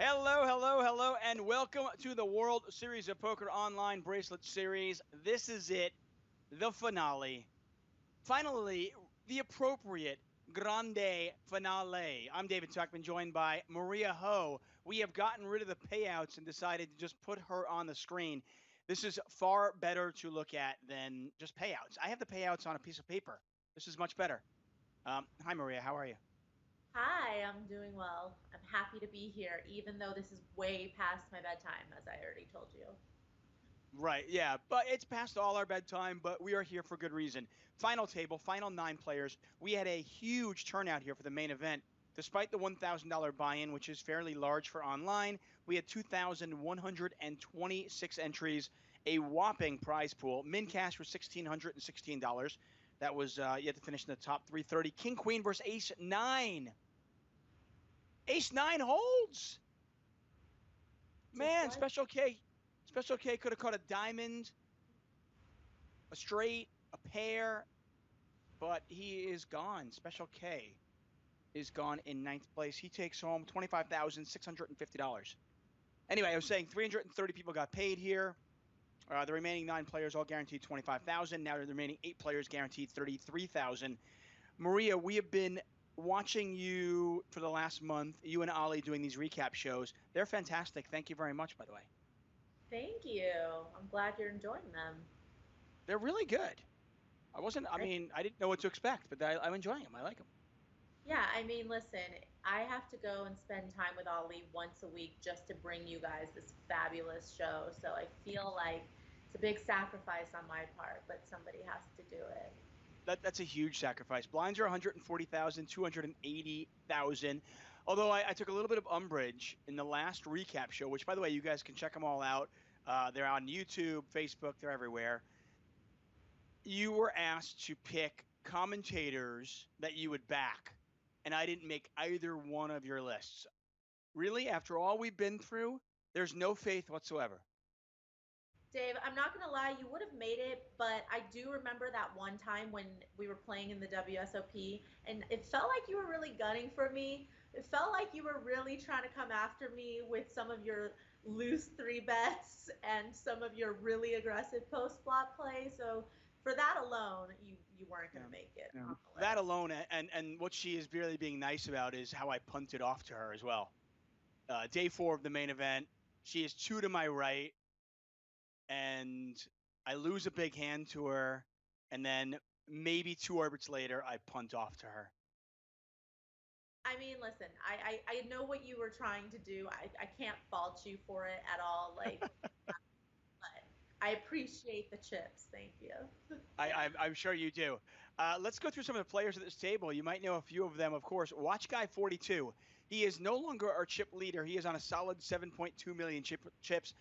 Hello, hello, hello, and welcome to the World Series of Poker Online Bracelet Series. This is it, the finale. Finally, the appropriate grande finale. I'm David Tuchman, joined by Maria Ho. We have gotten rid of the payouts and decided to just put her on the screen. This is far better to look at than just payouts. I have the payouts on a piece of paper. This is much better. Hi, Maria. How are you? Hi, I'm doing well. I'm happy to be here, even though this is way past my bedtime, as I already told you. Right, yeah, but it's past all our bedtime, but we are here for good reason. Final table, final 9 players. We had a huge turnout here for the main event. Despite the $1,000 buy-in, which is fairly large for online, we had 2,126 entries, a whopping prize pool. Min cash was $1,616. That was yet to finish in the top 330. King Queen versus Ace 9. Ace 9 holds. Just Man, like, Special K could have caught a diamond, a straight, a pair, but he is gone. Special K is gone in 9th place. He takes home $25,650. Anyway, I was saying 330 people got paid here. The remaining 9 players all guaranteed 25,000. Now the remaining 8 players guaranteed 33,000. Maria, we have been watching you for the last month. You and Ali doing these recap shows. They're fantastic. Thank you very much, by the way. thank you. I'm glad you're enjoying them. They're really good. I didn't know what to expect, but I'm enjoying them. I like them. Yeah, I mean, listen, I have to go and spend time with Ollie once a week just to bring you guys this fabulous show. So I feel like it's a big sacrifice on my part, but somebody has to do it. That's a huge sacrifice. Blinds are 140,000, 280,000. Although I took a little bit of umbrage in the last recap show, which, by the way, you guys can check them all out. They're on YouTube, Facebook, they're everywhere. You were asked to pick commentators that you would back, and I didn't make either one of your lists. Really, after all we've been through, there's no faith whatsoever. Dave, I'm not going to lie, you would have made it, but I do remember that one time when we were playing in the WSOP, and it felt like you were really gunning for me. It felt like you were really trying to come after me with some of your loose three bets and some of your really aggressive post flop play. So for that alone, you weren't going Yeah. to make it Yeah. on the That list. alone, and what she is really being nice about is how I punted off to her as well. Day 4 of the main event, she is 2 to my right, and I lose a big hand to her, and then maybe 2 orbits later, I punt off to her. I mean, listen, I know what you were trying to do. I can't fault you for it at all. Like, but I appreciate the chips. Thank you. I'm sure you do. Let's go through some of the players at this table. You might know a few of them, of course. Watch Guy 42. He is no longer our chip leader. He is on a solid 7.2 million chips.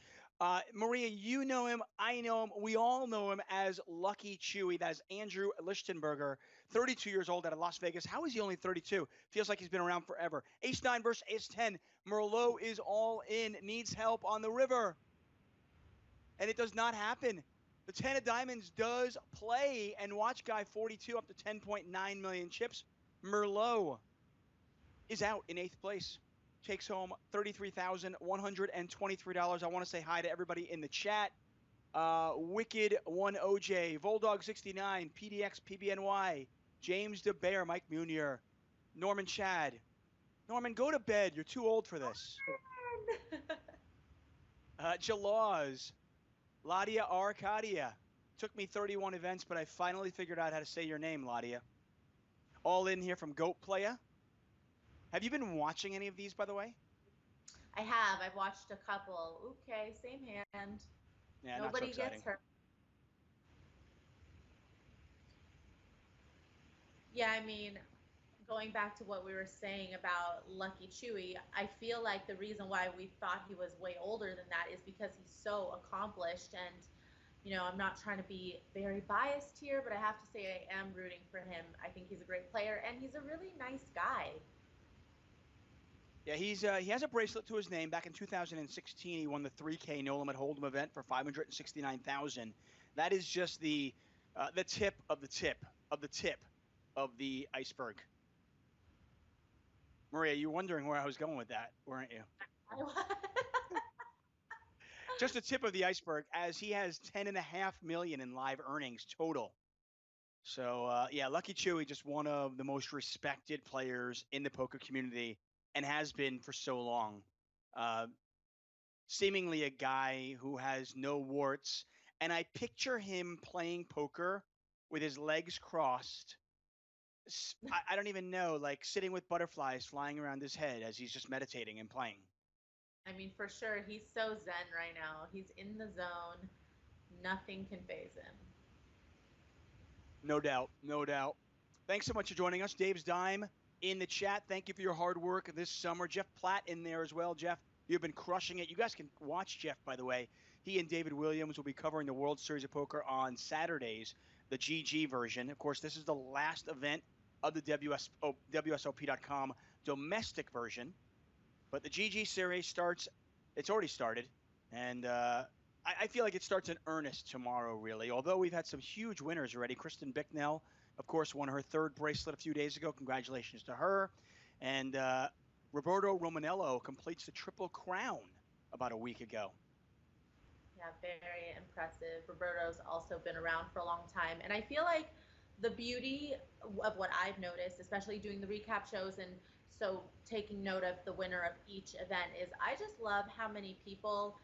Maria, you know him. I know him. We all know him as Lucky Chewy. That is Andrew Lishtenberger, 32 years old out of Las Vegas. How is he only 32? Feels like he's been around forever. Ace 9 versus Ace 10. Merlot is all in, needs help on the river. And it does not happen. The 10 of diamonds does play, and watch Guy 42 up to 10.9 million chips. Merlot is out in 8th place. Takes home $33,123. I want to say hi to everybody in the chat. Wicked 1 OJ, Voldog 69, PDX PBNY, James DeBear, Mike Munier, Norman Chad. Norman, go to bed. You're too old for this. Jalaz, Ladia Arcadia. Took me 31 events, but I finally figured out how to say your name, Ladia. All in here from Goat Playa. Have you been watching any of these, by the way? I have. I've watched a couple. Okay, same hand. Yeah, not so Nobody gets exciting. hurt. Yeah, I mean, going back to what we were saying about Lucky Chewy, I feel like the reason why we thought he was way older than that is because he's so accomplished. And, I'm not trying to be very biased here, but I have to say I am rooting for him. I think he's a great player, and he's a really nice guy. Yeah, he has a bracelet to his name. Back in 2016, he won the 3K No Limit Hold'em event for 569,000. That is just the tip of the tip of the tip of the iceberg. Maria, you're wondering where I was going with that, weren't you? Just a tip of the iceberg, as he has 10.5 million in live earnings total. So yeah, Lucky Chewy, just one of the most respected players in the poker community, and has been for so long. Seemingly a guy who has no warts, and I picture him playing poker with his legs crossed. I don't even know, like sitting with butterflies flying around his head as he's just meditating and playing. I mean, for sure, he's so zen right now. He's in the zone. Nothing can phase him. No doubt. No doubt. Thanks so much for joining us. Dave's Dime in the chat. Thank you for your hard work this summer. Jeff Platt in there as well. Jeff, you've been crushing it. You guys can watch Jeff, by the way. He and David Williams will be covering the World Series of Poker on Saturdays, the GG version. Of course, this is the last event of the WSOP.com domestic version. But the GG series starts, it's already started. And I feel like it starts in earnest tomorrow, really. Although we've had some huge winners already. Kristen Bicknell, of course, won her third bracelet a few days ago. Congratulations to her. And Roberto Romanello completes the Triple Crown about a week ago. Yeah, very impressive. Roberto's also been around for a long time. And I feel like the beauty of what I've noticed, especially doing the recap shows and so taking note of the winner of each event, is I just love how many people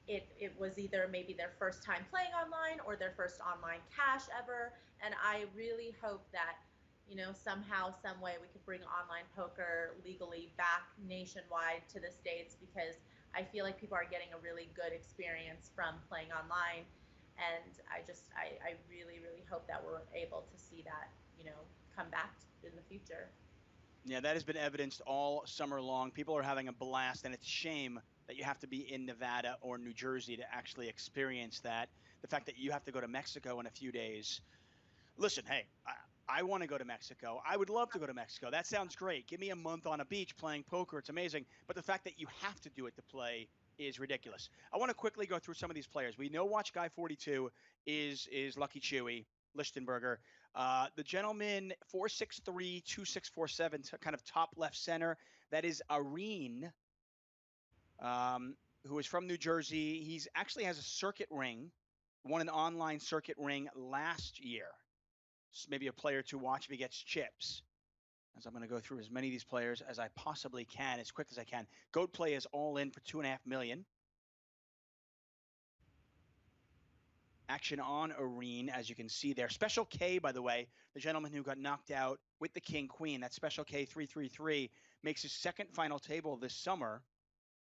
it was either maybe their first time playing online or their first online cash ever. And I really hope that, somehow, some way we could bring online poker legally back nationwide to the States, because I feel like people are getting a really good experience from playing online. And I really, really hope that we're able to see that, come back in the future. Yeah, that has been evidenced all summer long. People are having a blast, and it's a shame that you have to be in Nevada or New Jersey to actually experience that. The fact that you have to go to Mexico in a few days. Listen, hey, I want to go to Mexico. I would love to go to Mexico. That sounds great. Give me a month on a beach playing poker. It's amazing. But the fact that you have to do it to play is ridiculous. I want to quickly go through some of these players. We know Watch Guy 42 is Lucky Chewy, Lishtenberger. The gentleman 463-2647, kind of top left center, that is Irene, who is from New Jersey. He's actually has a circuit ring, won an online circuit ring last year. So maybe a player to watch if he gets chips. As I'm going to go through as many of these players as I possibly can, as quick as I can. Goat Play is all in for $2.5 million. Action on Irene, as you can see there. Special K, by the way, the gentleman who got knocked out with the King Queen, that Special K 333, makes his second final table this summer.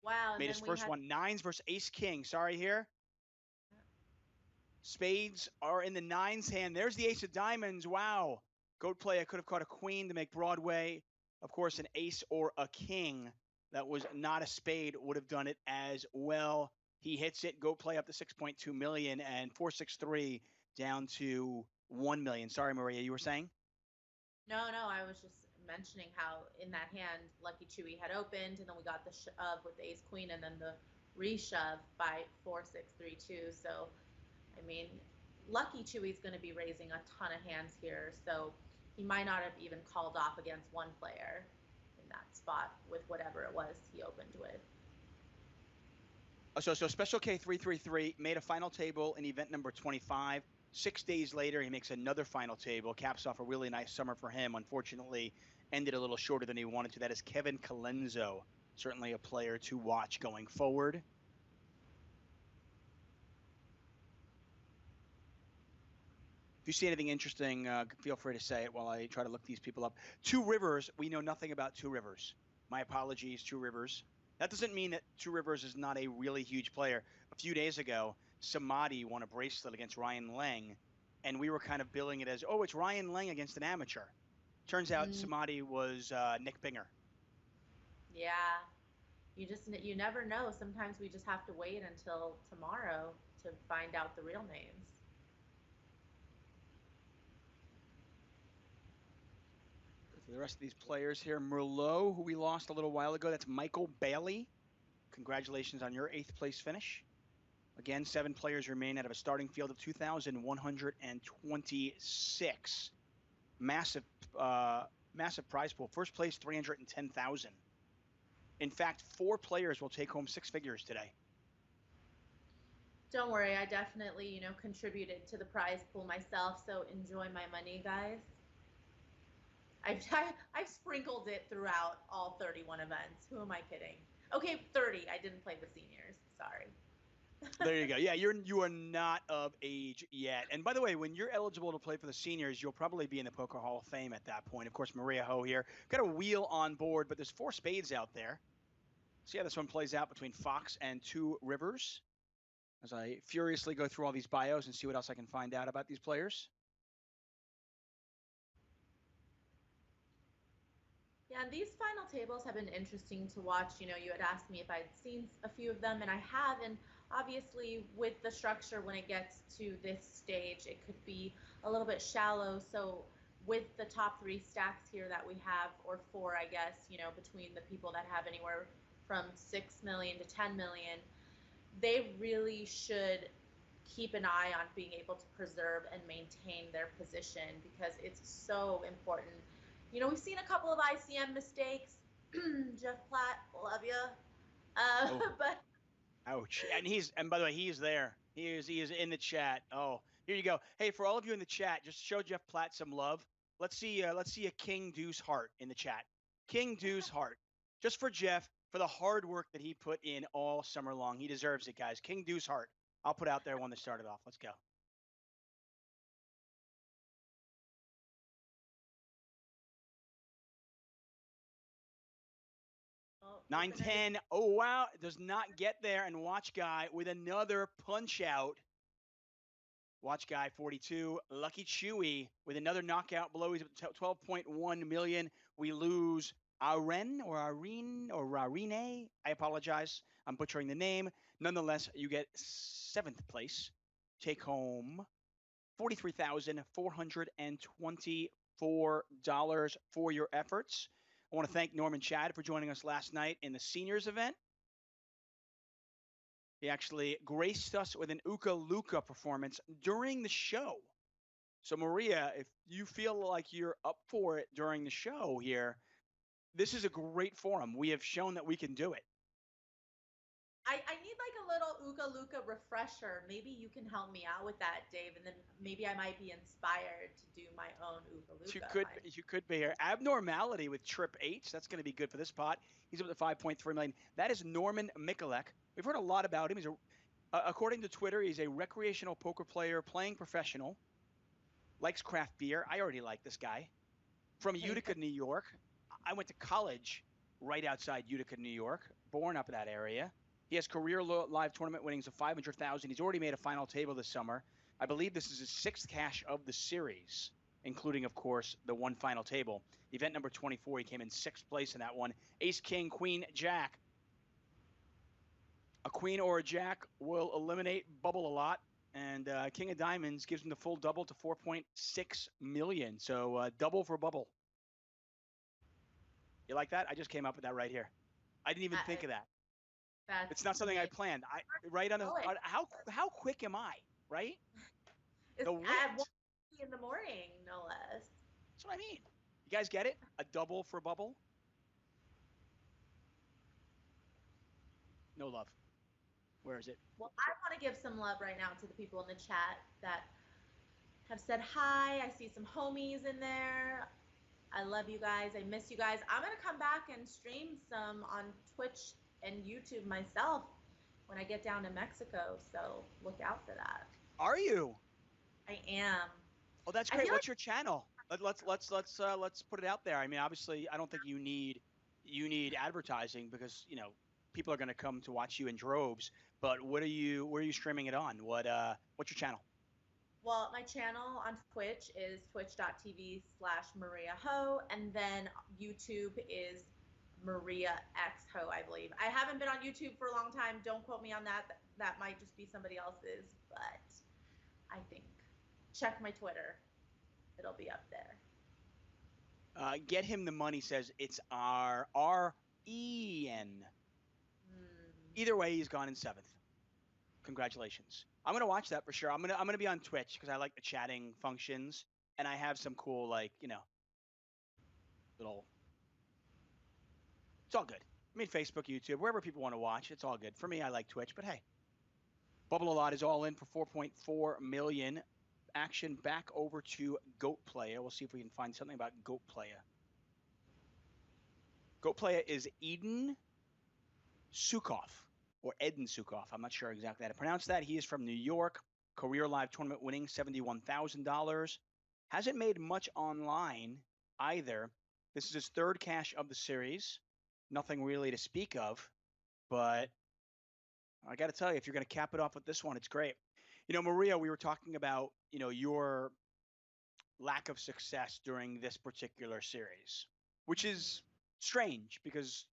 Wow. Made his first one, nines versus Ace King. Sorry here. Spades are in the nines hand. There's the Ace of Diamonds. Wow. Goat Play, I could have caught a queen to make Broadway. Of course, an ace or a king that was not a spade would have done it as well. He hits it. Goat Play up to 6.2 million, and 463 down to 1 million. Sorry, Maria, you were saying? No, I was just mentioning how in that hand, Lucky Chewy had opened, and then we got the shove with the ace queen, and then the reshove by 4-6-3-2. So, I mean, Lucky Chewy's going to be raising a ton of hands here, so he might not have even called off against one player in that spot with whatever it was he opened with. So Special K 333 made a final table in event number 25. 6 days later, he makes another final table, caps off a really nice summer for him. Unfortunately, ended a little shorter than he wanted to. That is Kevin Colenso, certainly a player to watch going forward. If you see anything interesting, feel free to say it while I try to look these people up. Two Rivers, we know nothing about Two Rivers. My apologies, Two Rivers. That doesn't mean that Two Rivers is not a really huge player. A few days ago, Samadhi won a bracelet against Ryan Leng, and we were kind of billing it as, oh, it's Ryan Leng against an amateur. Turns out Samadhi was Nick Binger. Yeah, you never know. Sometimes we just have to wait until tomorrow to find out the real names. The rest of these players here, Merlot, who we lost a little while ago, that's Michael Bailey. Congratulations on your 8th place finish. Again, 7 players remain out of a starting field of 2,126. Massive prize pool. First place, 310,000. In fact, 4 players will take home 6 figures today. Don't worry, I definitely, contributed to the prize pool myself, so enjoy my money, guys. I've sprinkled it throughout all 31 events. Who am I kidding? Okay, 30. I didn't play the seniors. Sorry. There you go. Yeah, you are not of age yet. And by the way, when you're eligible to play for the seniors, you'll probably be in the Poker Hall of Fame at that point. Of course, Maria Ho here. Got a wheel on board, but there's 4 spades out there. See how this one plays out between Fox and 2 Rivers as I furiously go through all these bios and see what else I can find out about these players. Yeah, and these final tables have been interesting to watch. You had asked me if I'd seen a few of them, and I have. And obviously, with the structure, when it gets to this stage, it could be a little bit shallow. So with the top 3 stacks here that we have, or 4, I guess, between the people that have anywhere from 6 million to 10 million, they really should keep an eye on being able to preserve and maintain their position, because it's so important. We've seen a couple of ICM mistakes. Jeff Platt, love you. But ouch. And by the way, he's there. He is in the chat. Oh, here you go. Hey, for all of you in the chat, just show Jeff Platt some love. Let's see a King Deuce heart in the chat. King Deuce heart. Just for Jeff, for the hard work that he put in all summer long. He deserves it, guys. King Deuce heart. I'll put out there one that started off. Let's go. oh, 9-10. Oh, wow. Does not get there. And Watch Guy with another punch out. Watch Guy 42. Lucky Chewy with another knockout blow. He's at 12.1 million. We lose Irene. I apologize. I'm butchering the name. Nonetheless, you get 7th place. Take home $43,424 for your efforts. I want to thank Norman Chad for joining us last night in the seniors event. He actually graced us with an Uka Luka performance during the show. So, Maria, if you feel like you're up for it during the show here, this is a great forum. We have shown that we can do it. I need like a little Uka Luka refresher. Maybe you can help me out with that, Dave, and then maybe I might be inspired to do my own Uka Luka. You could be here. Abnormality with Trip H. That's going to be good for this pot. He's up to 5.3 million. That is Norman Mikalek. We've heard a lot about him. He's according to Twitter, he's a recreational poker player, playing professional, likes craft beer. I already like this guy. From Utica, New York. I went to college right outside Utica, New York, born up in that area. He has career live tournament winnings of 500,000. He's already made a final table this summer. I believe this is his 6th cash of the series, including, of course, the one final table. Event number 24, he came in 6th place in that one. Ace, King, Queen, Jack. A queen or a jack will eliminate bubble a lot, and King of Diamonds gives him the full double to 4.6 million. So double for bubble. You like that? I just came up with that right here. I didn't even think of that. It's not something I planned. How quick am I? Right? It's at 1 in the morning, no less. That's what I mean. You guys get it? A double for bubble? No love. Where is it? Well, I want to give some love right now to the people in the chat that have said hi. I see some homies in there. I love you guys. I miss you guys. I'm going to come back and stream some on Twitch and YouTube myself when I get down to Mexico. So look out for that. Are you? I am. Oh, that's great. What's your channel? Let's put it out there. I mean, obviously, I don't think you need advertising because people are going to come to watch you in droves. But where are you streaming it on? What's your channel? Well, my channel on Twitch is twitch.tv/MariaHo, and then YouTube is Maria X Ho, I believe. I haven't been on YouTube for a long time. Don't quote me on that. That might just be somebody else's, but I think check my Twitter. It'll be up there. Get him the money says it's R-E-N. Either way, he's gone in 7th. Congratulations. I'm gonna watch that for sure. I'm gonna be on Twitch because I like the chatting functions, and I have some cool little. It's all good. I mean, Facebook, YouTube, wherever people want to watch, it's all good. For me, I like Twitch, but hey. Bubble a lot is all in for 4.4 million. Action back over to Goat Player. We'll see if we can find something about Goat Player. Goat Player is Eden Sukhov, or Eden Sukhov. I'm not sure exactly how to pronounce that. He is from New York. Career live tournament winning, $71,000. Hasn't made much online either. This is his third cash of the series. Nothing really to speak of, but I got to tell you, if you're going to cap it off with this one, it's great. You know, Maria, we were talking about, you know, your lack of success during this particular series, which is strange because,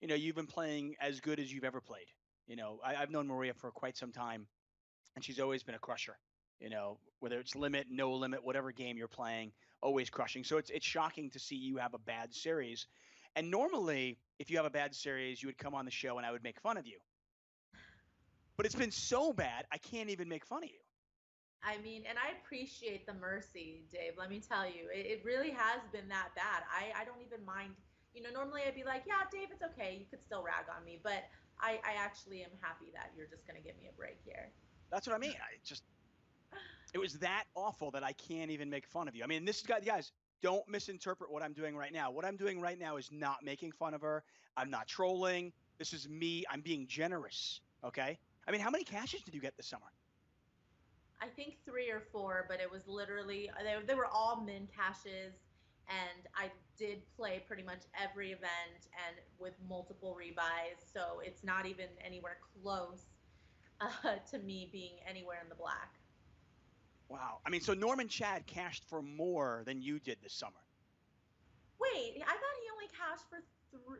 you know, you've been playing as good as you've ever played. You know, I've known Maria for quite some time, and she's always been a crusher. You know, whether it's limit, no limit, whatever game you're playing, always crushing. So it's shocking to see you have a bad series. And normally, if you have a bad series, you would come on the show and I would make fun of you. But it's been so bad, I can't even make fun of you. I mean, and I appreciate the mercy, Dave. Let me tell you, it really has been that bad. I don't even mind. You know, normally I'd be like, yeah, Dave, it's okay. You could still rag on me. But I actually am happy that you're just going to give me a break here. That's what I mean. It was that awful that I can't even make fun of you. I mean, guys, don't misinterpret what I'm doing right now. What I'm doing right now is not making fun of her. I'm not trolling. This is me. I'm being generous. Okay? I mean, how many cashes did you get this summer? I think 3 or 4, but it was literally, they were all min caches, and I did play pretty much every event and with multiple rebuys, so it's not even anywhere close to me being anywhere in the black. Wow. I mean, so Norman Chad cashed for more than you did this summer. Wait, I thought he only cashed for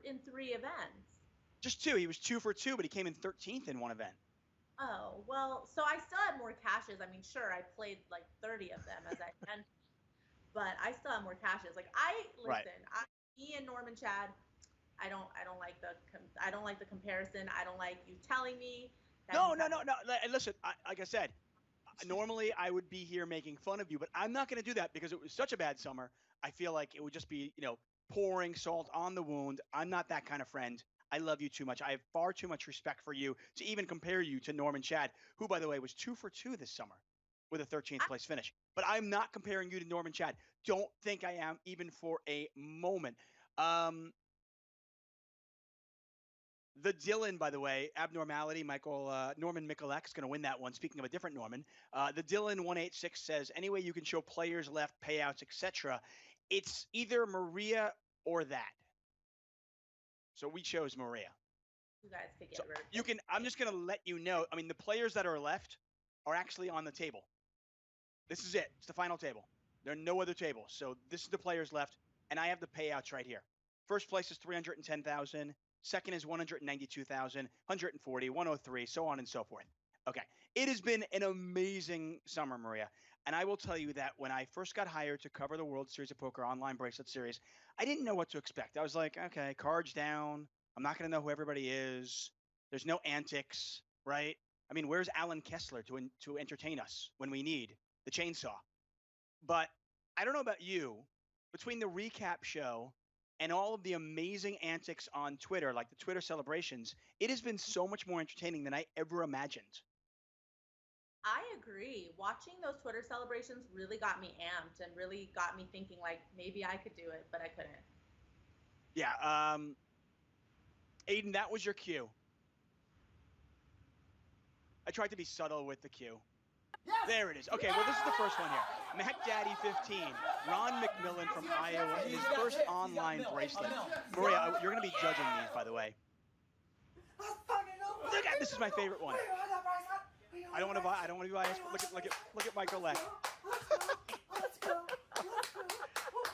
in 3 events. Just 2. He was 2 for 2, but he came in 13th in one event. Oh, well, so I still had more caches. I mean, sure, I played like 30 of them as I mentioned, but I still have more caches. Like me and Norman Chad, I don't like the comparison. I don't like you telling me that No. Listen, like I said, normally I would be here making fun of you, but I'm not going to do that because it was such a bad summer. I feel like it would just be, you know, pouring salt on the wound. I'm not that kind of friend. I love you too much. I have far too much respect for you to even compare you to Norman Chad, who, by the way, was 2 for 2 this summer with a 13th place finish. But I'm not comparing you to Norman Chad. Don't think I am even for a moment. The Dylan, by the way, Abnormality, Norman Mikalek is going to win that one. Speaking of a different Norman, the Dylan 186 says, any way you can show players left, payouts, etc. It's either Maria or that. So we chose Maria. You guys could get rid of it. You can. I'm just going to let you know. I mean, the players that are left are actually on the table. This is it. It's the final table. There are no other tables. So this is the players left, and I have the payouts right here. First place is 310,000. Second is 192,000, 140, 103, so on and so forth. Okay. It has been an amazing summer, Maria. And I will tell you that when I first got hired to cover the World Series of Poker Online Bracelet Series, I didn't know what to expect. I was like, okay, cards down. I'm not going to know who everybody is. There's no antics, right? I mean, where's Alan Kessler to entertain us when we need the chainsaw? But I don't know about you. Between the recap show and all of the amazing antics on Twitter, like the Twitter celebrations, it has been so much more entertaining than I ever imagined. I agree. Watching those Twitter celebrations really got me amped and really got me thinking like maybe I could do it, but I couldn't. Yeah. Aiden, that was your cue. I tried to be subtle with the cue. Yes! There it is. Okay, well, this is the first one here. Mac Daddy 15, Ron McMillan from Iowa, in his first online bracelet. Maria, you're going to be judging these, by the way. Look at this is my favorite one. I don't want to be biased, but look at Michael Leck.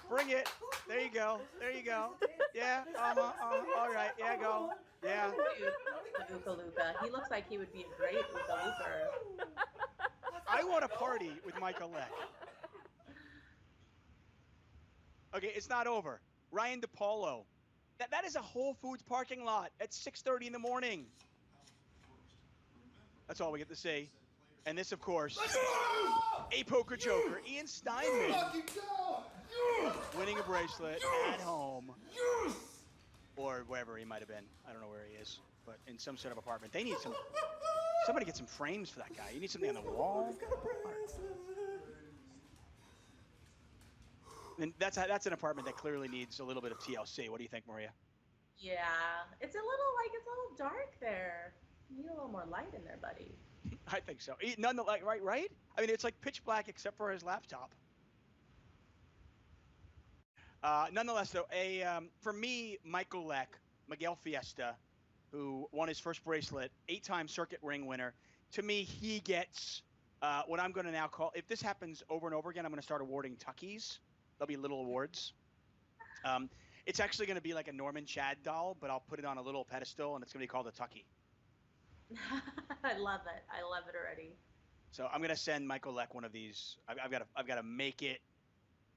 Bring it. There you go. Yeah. All right. Yeah, go. Yeah. Ooka Luka. He looks like he would be a great Ooka Luka. I want to party with Michael Leck. Okay, it's not over. Ryan DePaulo. That is a Whole Foods parking lot at 6:30 in the morning. That's all we get to see. And this, of course, a poker joker, Ian Steinman, winning a bracelet at home. or wherever he might have been. I don't know where he is, but in some sort of apartment. They need somebody get some frames for that guy. You need something on the wall. And that's an apartment that clearly needs a little bit of TLC. What do you think, Maria? Yeah, it's a little dark there. You need a little more light in there, buddy. I think so. Nonetheless, right? I mean, it's like pitch black except for his laptop. Nonetheless, though, for me, Miguel Fiesta, who won his first bracelet, 8-time circuit ring winner. To me, he gets what I'm going to now call. If this happens over and over again, I'm going to start awarding Tuckies. There'll be little awards. It's actually going to be like a Norman Chad doll, but I'll put it on a little pedestal, and it's going to be called a Tucky. I love it. I love it already. So I'm going to send Michael Leck one of these. I've got to make it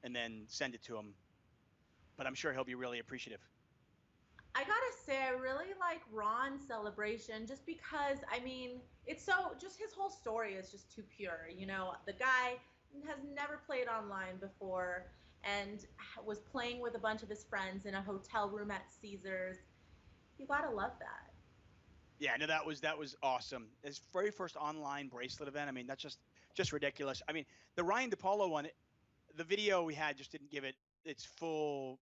and then send it to him. But I'm sure he'll be really appreciative. I gotta say, I really like Ron's celebration just because, I mean, it's just his whole story is just too pure. You know, the guy has never played online before and was playing with a bunch of his friends in a hotel room at Caesars. You gotta love that. Yeah, no, that was awesome. His very first online bracelet event. I mean, that's just ridiculous. I mean, the Ryan DePaulo one, the video we had just didn't give it its full.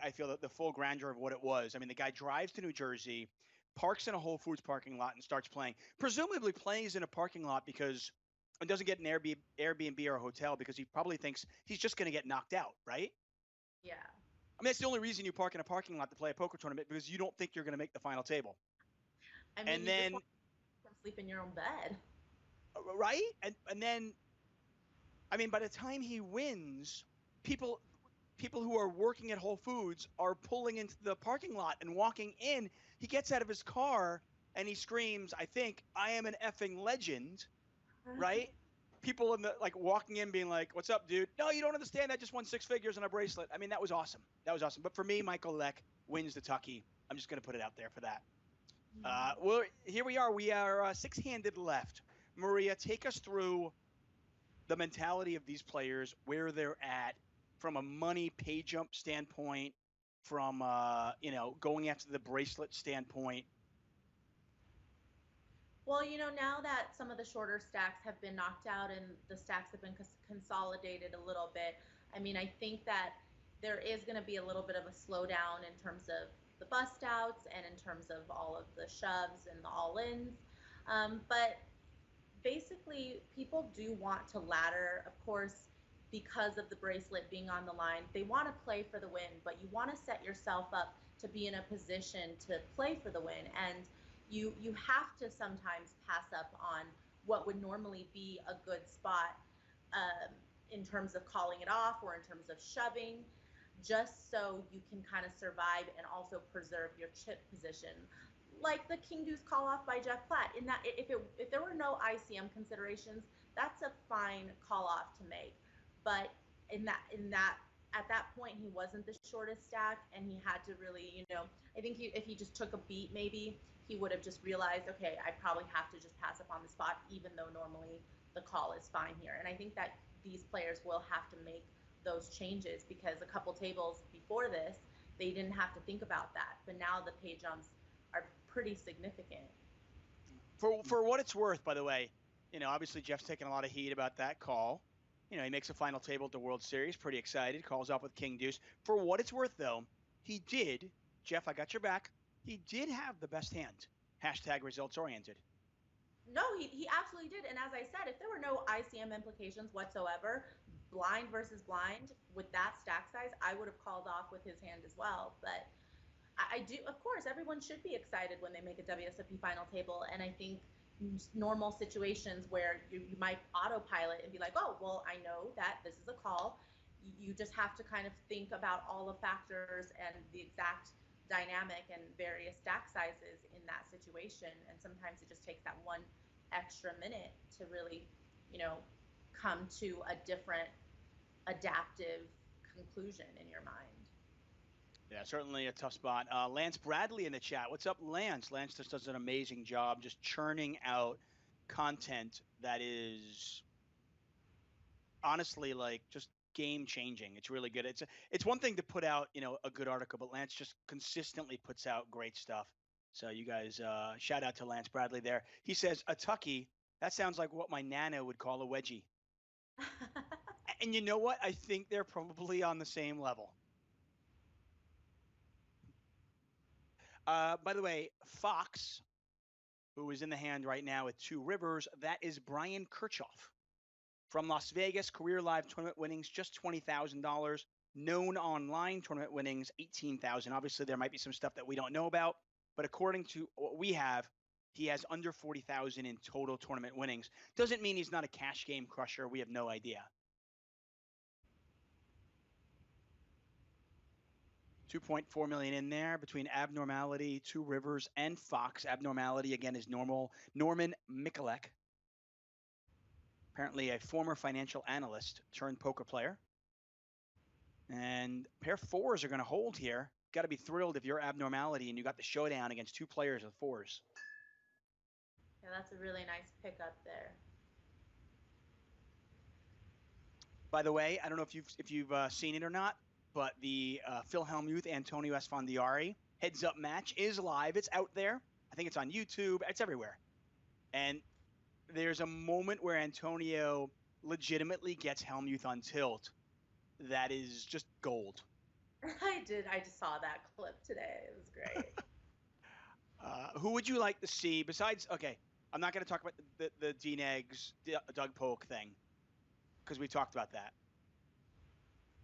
I feel that the full grandeur of what it was. I mean, the guy drives to New Jersey, parks in a Whole Foods parking lot, and starts playing. Presumably, plays in a parking lot because and doesn't get an Airbnb or a hotel because he probably thinks he's just going to get knocked out, right? Yeah. I mean, that's the only reason you park in a parking lot to play a poker tournament because you don't think you're going to make the final table. I mean, and you then just want to sleep in your own bed. Right? And then, I mean, by the time he wins, people who are working at Whole Foods are pulling into the parking lot and walking in. He gets out of his car and he screams, I think, I am an effing legend, right? People in the walking in being like, what's up, dude? No, you don't understand. I just won 6 figures on a bracelet. I mean, that was awesome. But for me, Michael Leck wins the Tucky. I'm just going to put it out there for that. Well, here we are. We are 6-handed left. Maria, take us through the mentality of these players, where they're at from a money pay jump standpoint, from going after the bracelet standpoint. Well, now that some of the shorter stacks have been knocked out and the stacks have been consolidated a little bit, I mean, I think that there is going to be a little bit of a slowdown in terms of the bust outs and in terms of all of the shoves and the all-ins. But basically, people do want to ladder, of course, because of the bracelet being on the line. They want to play for the win, but you want to set yourself up to be in a position to play for the win. And you have to sometimes pass up on what would normally be a good spot in terms of calling it off or in terms of shoving, just so you can kind of survive and also preserve your chip position. Like the King Deuce call off by Jeff Platt. In that, if there were no ICM considerations, that's a fine call off to make. But at that point, he wasn't the shortest stack, and he had to really, I think if he just took a beat, maybe he would have just realized, okay, I probably have to just pass up on the spot, even though normally the call is fine here. And I think that these players will have to make those changes because a couple tables before this, they didn't have to think about that. But now the pay jumps are pretty significant. For what it's worth, by the way, obviously Jeff's taking a lot of heat about that call. He makes a final table at the World Series, pretty excited, calls off with King Deuce. For what it's worth, though, Jeff, I got your back. He did have the best hand. # results oriented. No, he absolutely did. And as I said, if there were no ICM implications whatsoever, blind versus blind with that stack size, I would have called off with his hand as well. But I do, of course, everyone should be excited when they make a WSOP final table. And I think normal situations where you might autopilot and be like, oh, well, I know that this is a call. You just have to kind of think about all the factors and the exact dynamic and various stack sizes in that situation. And sometimes it just takes that one extra minute to really, come to a different adaptive conclusion in your mind. Yeah, certainly a tough spot. Lance Bradley in the chat. What's up, Lance? Lance just does an amazing job just churning out content that is honestly just game changing. It's really good. It's one thing to put out, a good article, but Lance just consistently puts out great stuff. So you guys, shout out to Lance Bradley there. He says, a tucky, that sounds like what my nana would call a wedgie. And you know what? I think they're probably on the same level. By the way, Fox, who is in the hand right now with 2 rivers, that is Brian Kirchhoff from Las Vegas. Career live tournament winnings, just $20,000. Known online tournament winnings, $18,000. Obviously, there might be some stuff that we don't know about, but according to what we have, he has under 40,000 in total tournament winnings. Doesn't mean he's not a cash game crusher. We have no idea. 2.4 million in there between Abnormality, 2 Rivers, and Fox. Abnormality, again, is Norman Mikalek. Apparently a former financial analyst turned poker player. And pair 4s are going to hold here. Got to be thrilled if you're Abnormality and you got the showdown against 2 players with 4s. Yeah, that's a really nice pickup there. By the way, I don't know if you've seen it or not, but the Phil Hellmuth, Antonio Esfandiari heads-up match is live. It's out there. I think it's on YouTube. It's everywhere. And there's a moment where Antonio legitimately gets Hellmuth on tilt that is just gold. I just saw that clip today. It was great. Who would you like to see besides, okay, I'm not going to talk about the D-Negs, Doug Polk thing, because we talked about that.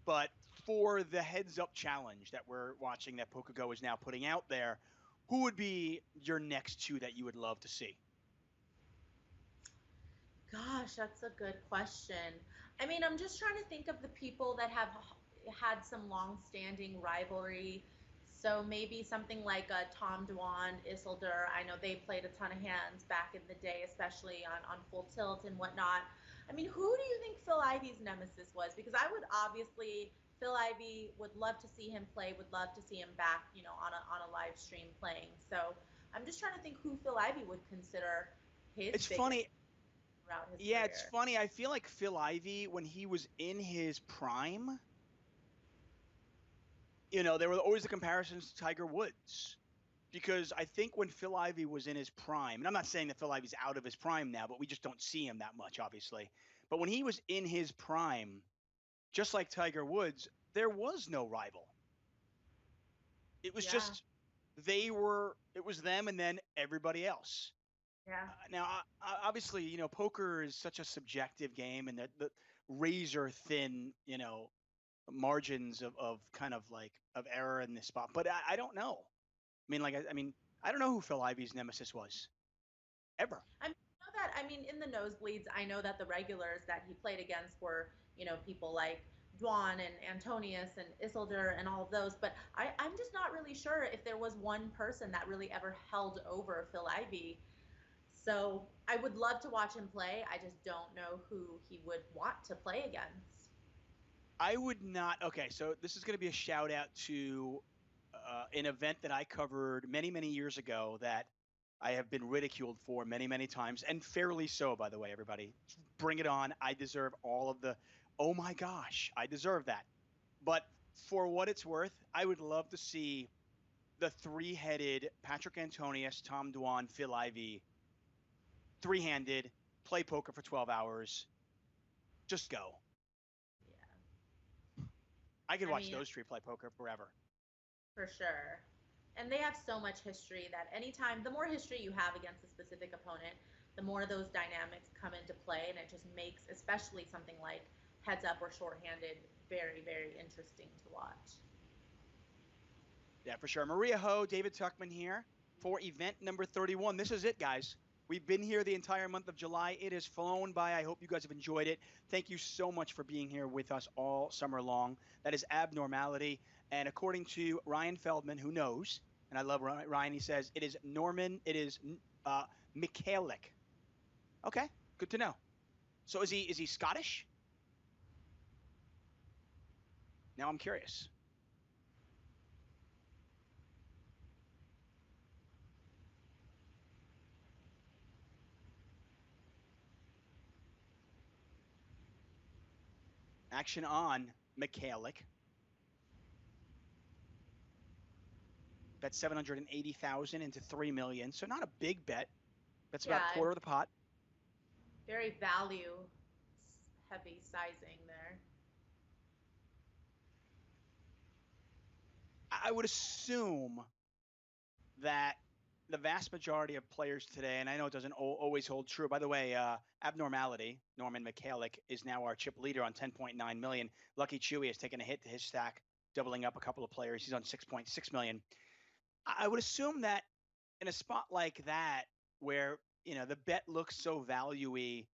But for the heads-up challenge that we're watching that PokerGO is now putting out there, who would be your next 2 that you would love to see? Gosh, that's a good question. I mean, I'm just trying to think of the people that have had some long-standing rivalry. So maybe something like Tom Dwan, Isildur. I know they played a ton of hands back in the day, especially on full tilt and whatnot. I mean, who do you think Phil Ivey's nemesis was? Because I would obviously, Phil Ivey would love to see him play, would love to see him back, on a live stream playing. So I'm just trying to think who Phil Ivey would consider his. It's funny. His yeah, career. It's funny. I feel like Phil Ivey, when he was in his prime, there were always the comparisons to Tiger Woods. Because I think when Phil Ivey was in his prime, and I'm not saying that Phil Ivey's out of his prime now, but we just don't see him that much, obviously. But when he was in his prime, just like Tiger Woods, there was no rival. It was just, it was them and then everybody else. Yeah. Now, obviously, poker is such a subjective game, and the razor thin, margins of kind of like of error in this spot. But I don't know. I don't know who Phil Ivey's nemesis was, ever. In the nosebleeds, I know that the regulars that he played against were, people like Dwan and Antonius and Isildur and all of those. But I'm just not really sure if there was one person that really ever held over Phil Ivey. So I would love to watch him play. I just don't know who he would want to play against. I would not. Okay, so this is going to be a shout out to an event that I covered many, many years ago that I have been ridiculed for many, many times, and fairly so, by the way, everybody. Bring it on. I deserve all of the, oh my gosh, I deserve that. But for what it's worth, I would love to see the 3-headed Patrick Antonius, Tom Dwan, Phil Ivey, 3-handed, play poker for 12 hours. Just go. Yeah. I could watch those 3 play poker forever. For sure. And they have so much history that anytime, the more history you have against a specific opponent, the more those dynamics come into play, and it just makes, especially something like heads up or shorthanded, very, very interesting to watch. Yeah, for sure. Maria Ho, David Tuchman here for event number 31. This is it, guys. We've been here the entire month of July. It has flown by. I hope you guys have enjoyed it. Thank you so much for being here with us all summer long. That is Abnormality. And according to Ryan Feldman, who knows, and I love Ryan, he says, it is Mikalek. Okay, good to know. So is he Scottish? Now I'm curious. Action on Mikalek. Bet 780,000 into 3 million. So not a big bet. That's about a quarter of the pot. Very value heavy sizing there. I would assume that the vast majority of players today, and I know it doesn't always hold true. By the way, Abnormality, Norman Mikalek, is now our chip leader on 10.9 million. Lucky Chewy has taken a hit to his stack, doubling up a couple of players. He's on 6.6 million. I would assume that in a spot like that, where the bet looks so value-y,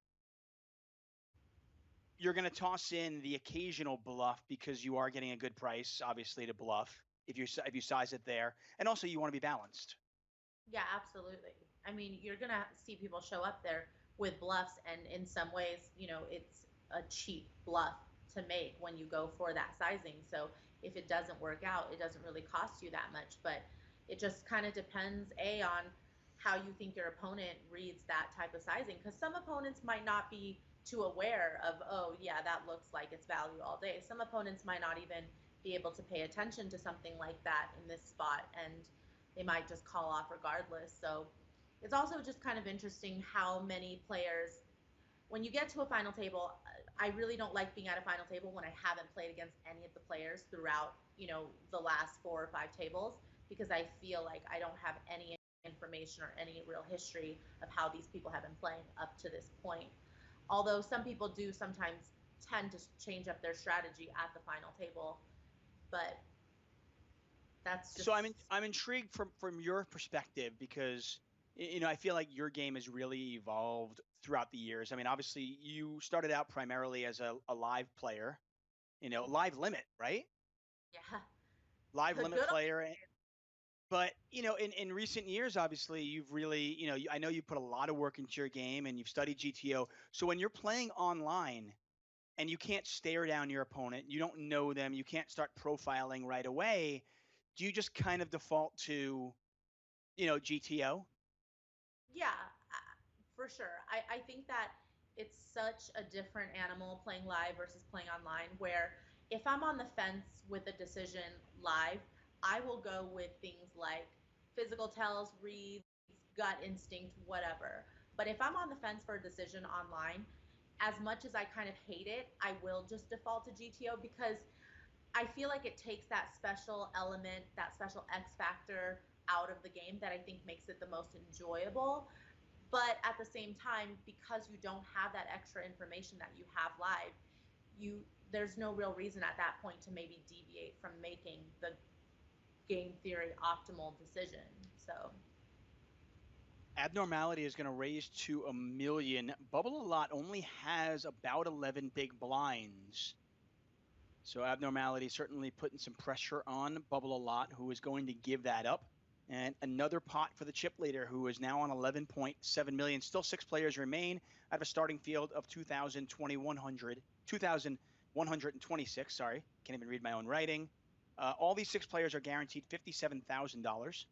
you're going to toss in the occasional bluff because you are getting a good price, obviously, to bluff if you size it there, and also you want to be balanced. Yeah, absolutely. I mean, you're going to see people show up there with bluffs, and in some ways, it's a cheap bluff to make when you go for that sizing. So if it doesn't work out, it doesn't really cost you that much, but it just kind of depends, on how you think your opponent reads that type of sizing, because some opponents might not be too aware of, oh, yeah, that looks like it's value all day. Some opponents might not even be able to pay attention to something like that in this spot, and they might just call off regardless. So it's also just kind of interesting how many players, when you get to a final table, I really don't like being at a final table when I haven't played against any of the players throughout, the last 4 or 5 tables, because I feel like I don't have any information or any real history of how these people have been playing up to this point. Although some people do sometimes tend to change up their strategy at the final table, but that's just... So I'm intrigued from your perspective, because I feel like your game has really evolved throughout the years. I mean, obviously you started out primarily as a live player, live limit, right? Yeah. Live limit player. But, in recent years, obviously, you've really, I know you put a lot of work into your game and you've studied GTO. So when you're playing online and you can't stare down your opponent, you don't know them, you can't start profiling right away, do you just kind of default to, GTO? Yeah, for sure. I think that it's such a different animal playing live versus playing online, where if I'm on the fence with a decision live, I will go with things like physical tells, reads, gut instinct, whatever. But if I'm on the fence for a decision online, as much as I kind of hate it, I will just default to GTO, because I feel like it takes that special element, that special X factor out of the game that I think makes it the most enjoyable. But at the same time, because you don't have that extra information that you have live, there's no real reason at that point to maybe deviate from making the game theory optimal decision. So Abnormality is going to raise to 1 million. Bubble a Lot only has about 11 big blinds. So Abnormality certainly putting some pressure on Bubble a Lot, who is going to give that up. And another pot for the chip leader, who is now on 11.7 million. Still 6 players remain out of a starting field of 2,126. Sorry, can't even read my own writing. All these 6 players are guaranteed $57,000.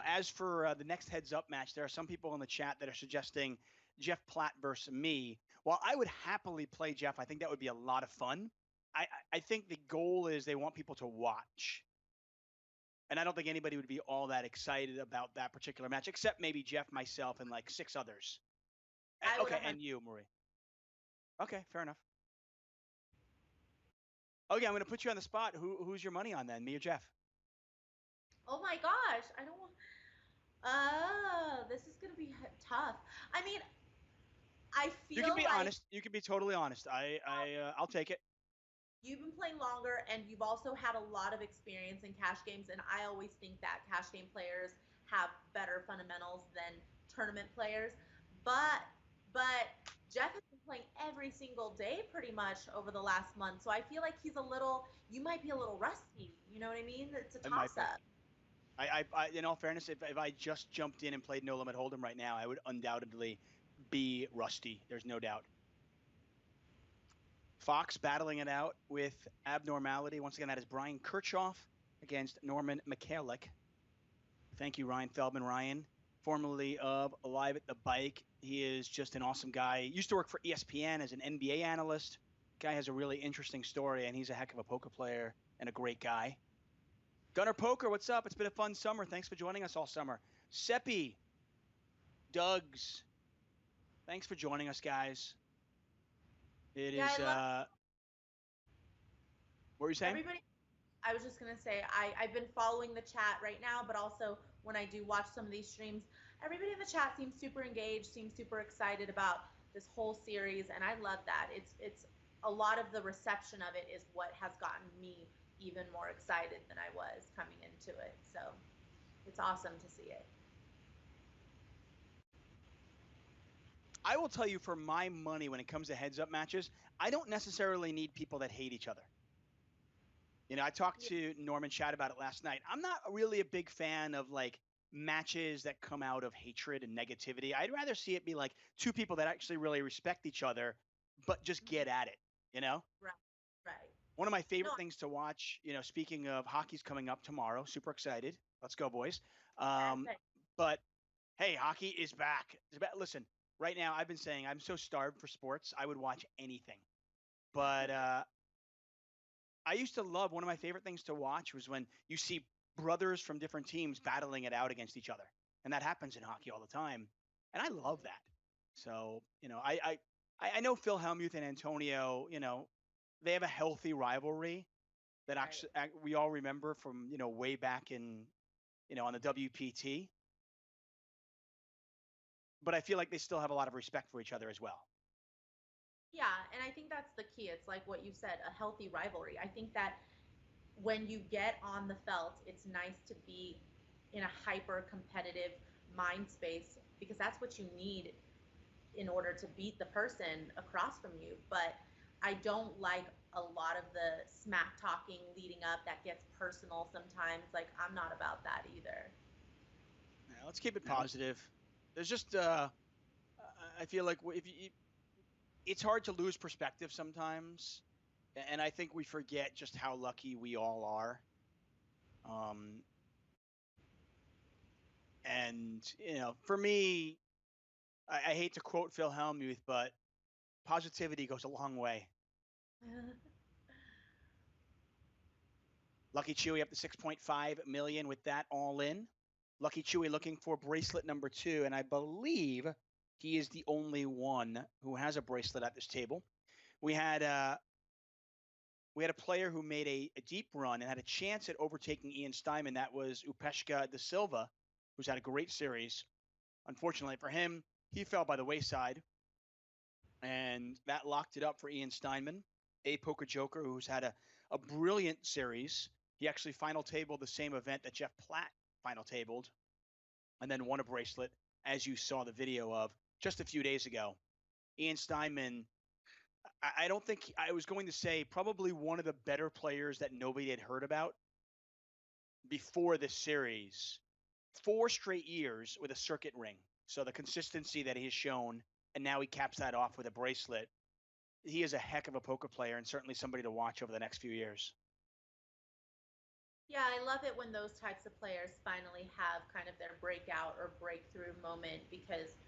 As for the next heads-up match, there are some people in the chat that are suggesting Jeff Platt versus me. While I would happily play Jeff, I think that would be a lot of fun. I think the goal is they want people to watch. And I don't think anybody would be all that excited about that particular match, except maybe Jeff, myself, and like 6 others. Okay, and you, Marie. Okay, fair enough. Okay, I'm going to put you on the spot. Who's your money on then, me or Jeff? Oh my gosh, I don't want... this is going to be tough. I mean, I feel you can be like... honest. You can be totally honest. I'll take it. You've been playing longer, and you've also had a lot of experience in cash games, and I always think that cash game players have better fundamentals than tournament players. But Jeff has been playing every single day pretty much over the last month, so I feel like you might be a little rusty. You know what I mean? It's a toss-up. I in all fairness, if I just jumped in and played No Limit Hold'em right now, I would undoubtedly be rusty. There's no doubt. Fox battling it out with Abnormality. Once again, that is Brian Kirchhoff against Norman Mikalek. Thank you, Ryan Feldman. Ryan, formerly of Live at the Bike. He is just an awesome guy. Used to work for ESPN as an NBA analyst. Guy has a really interesting story, and he's a heck of a poker player and a great guy. Gunner Poker, what's up? It's been a fun summer. Thanks for joining us all summer. Seppi, Doug's, thanks for joining us, guys. It is. What were you saying? Everybody, I was just gonna say I've been following the chat right now, but also when I do watch some of these streams, everybody in the chat seems super engaged, seems super excited about this whole series, and I love that. It's a lot of the reception of it is what has gotten me even more excited than I was coming into it. So it's awesome to see it. I will tell you, for my money, when it comes to heads-up matches, I don't necessarily need people that hate each other. You know, I talked to Norman Chat about it last night. I'm not really a big fan of like matches that come out of hatred and negativity. I'd rather see it be like two people that actually really respect each other, but just get at it, you know? Right. One of my favorite things to watch, you know, speaking of, hockey's coming up tomorrow. Super excited. Let's go, boys. But hey, hockey is back. Listen, right now I've been saying I'm so starved for sports. I would watch anything. But I used to love, one of my favorite things to watch was when you see brothers from different teams battling it out against each other. And that happens in hockey all the time. And I love that. So, you know, I know Phil Hellmuth and Antonio, you know, they have a healthy rivalry that actually we all remember from, you know, way back in, you know, on the WPT. But I feel like they still have a lot of respect for each other as well. Yeah, and I think that's the key. It's like what you said, a healthy rivalry. I think that when you get on the felt, it's nice to be in a hyper competitive mind space because that's what you need in order to beat the person across from you. But I don't like a lot of the smack talking leading up that gets personal sometimes. Like, I'm not about that either. Yeah, let's keep it positive. There's just I feel like if you, it's hard to lose perspective sometimes, and I think we forget just how lucky we all are. And you know, for me, I hate to quote Phil Hellmuth, but positivity goes a long way. Lucky Chewy up to 6.5 million with that all in. Lucky Chewy looking for bracelet number 2, and I believe he is the only one who has a bracelet at this table. We had a player who made a deep run and had a chance at overtaking Ian Steinman. That was Upeshka da Silva, who's had a great series. Unfortunately for him, he fell by the wayside, and that locked it up for Ian Steinman, a poker joker who's had a brilliant series. He actually final tabled the same event that Jeff Platt final tabled, and then won a bracelet, as you saw the video of just a few days ago. Ian Steinman, I don't think, I was going to say probably one of the better players that nobody had heard about before this series. 4 straight years with a circuit ring. So the consistency that he has shown, and now he caps that off with a bracelet. He is a heck of a poker player and certainly somebody to watch over the next few years. Yeah, I love it when those types of players finally have kind of their breakout or breakthrough moment because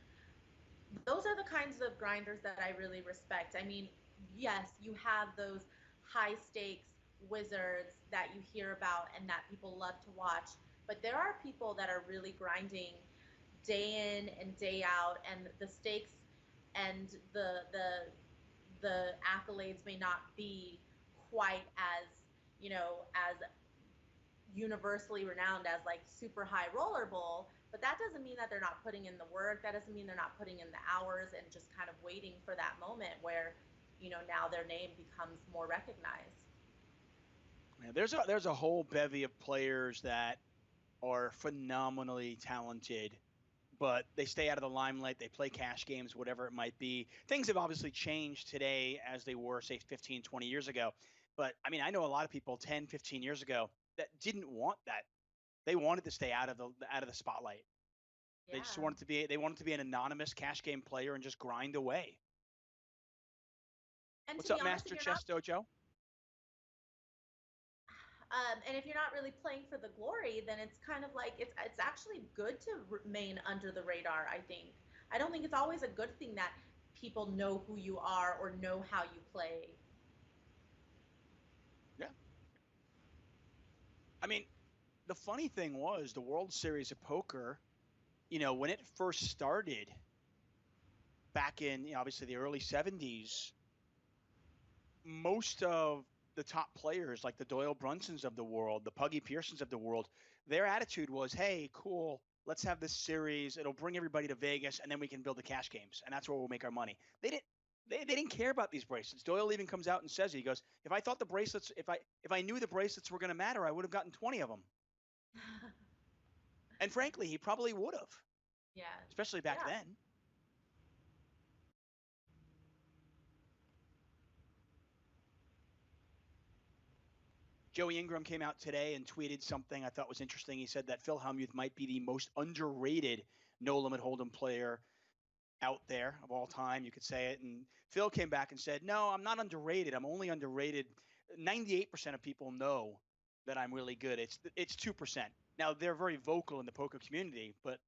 those are the kinds of grinders that I really respect. I mean, yes, you have those high stakes wizards that you hear about and that people love to watch, but there are people that are really grinding day in and day out, and the stakes and the accolades may not be quite as, you know, as universally renowned as like super high roller bowl, but that doesn't mean that they're not putting in the work. That doesn't mean they're not putting in the hours and just kind of waiting for that moment where, you know, now their name becomes more recognized. Yeah, there's a whole bevy of players that are phenomenally talented, but they stay out of the limelight. They play cash games, whatever it might be. Things have obviously changed today as they were, say, 15, 20 years ago. But I mean, I know a lot of people 10, 15 years ago that didn't want that. They wanted to stay out of the spotlight. Yeah. They just wanted to be an anonymous cash game player and just grind away. And What's up, Master Chess Dojo? And if you're not really playing for the glory, then it's kind of like it's actually good to remain under the radar. I don't think it's always a good thing that people know who you are or know how you play. I mean, the funny thing was the World Series of Poker, when it first started back in, obviously the early 70s, most of the top players, like the Doyle Brunsons of the world, the Puggy Pearsons of the world, their attitude was, hey, cool, let's have this series. It'll bring everybody to Vegas, and then we can build the cash games, and that's where we'll make our money. They didn't care about these bracelets. Doyle even comes out and says, he goes, if I thought the bracelets, if I knew the bracelets were going to matter, I would have gotten 20 of them. And frankly, he probably would have. Yeah. Especially back then. Joey Ingram came out today and tweeted something I thought was interesting. He said that Phil Hellmuth might be the most underrated no-limit hold'em player out there of all time. You could say it. And Phil came back and said, no, I'm not underrated. I'm only underrated. 98% of people know that I'm really good. It's 2%. Now, they're very vocal in the poker community, but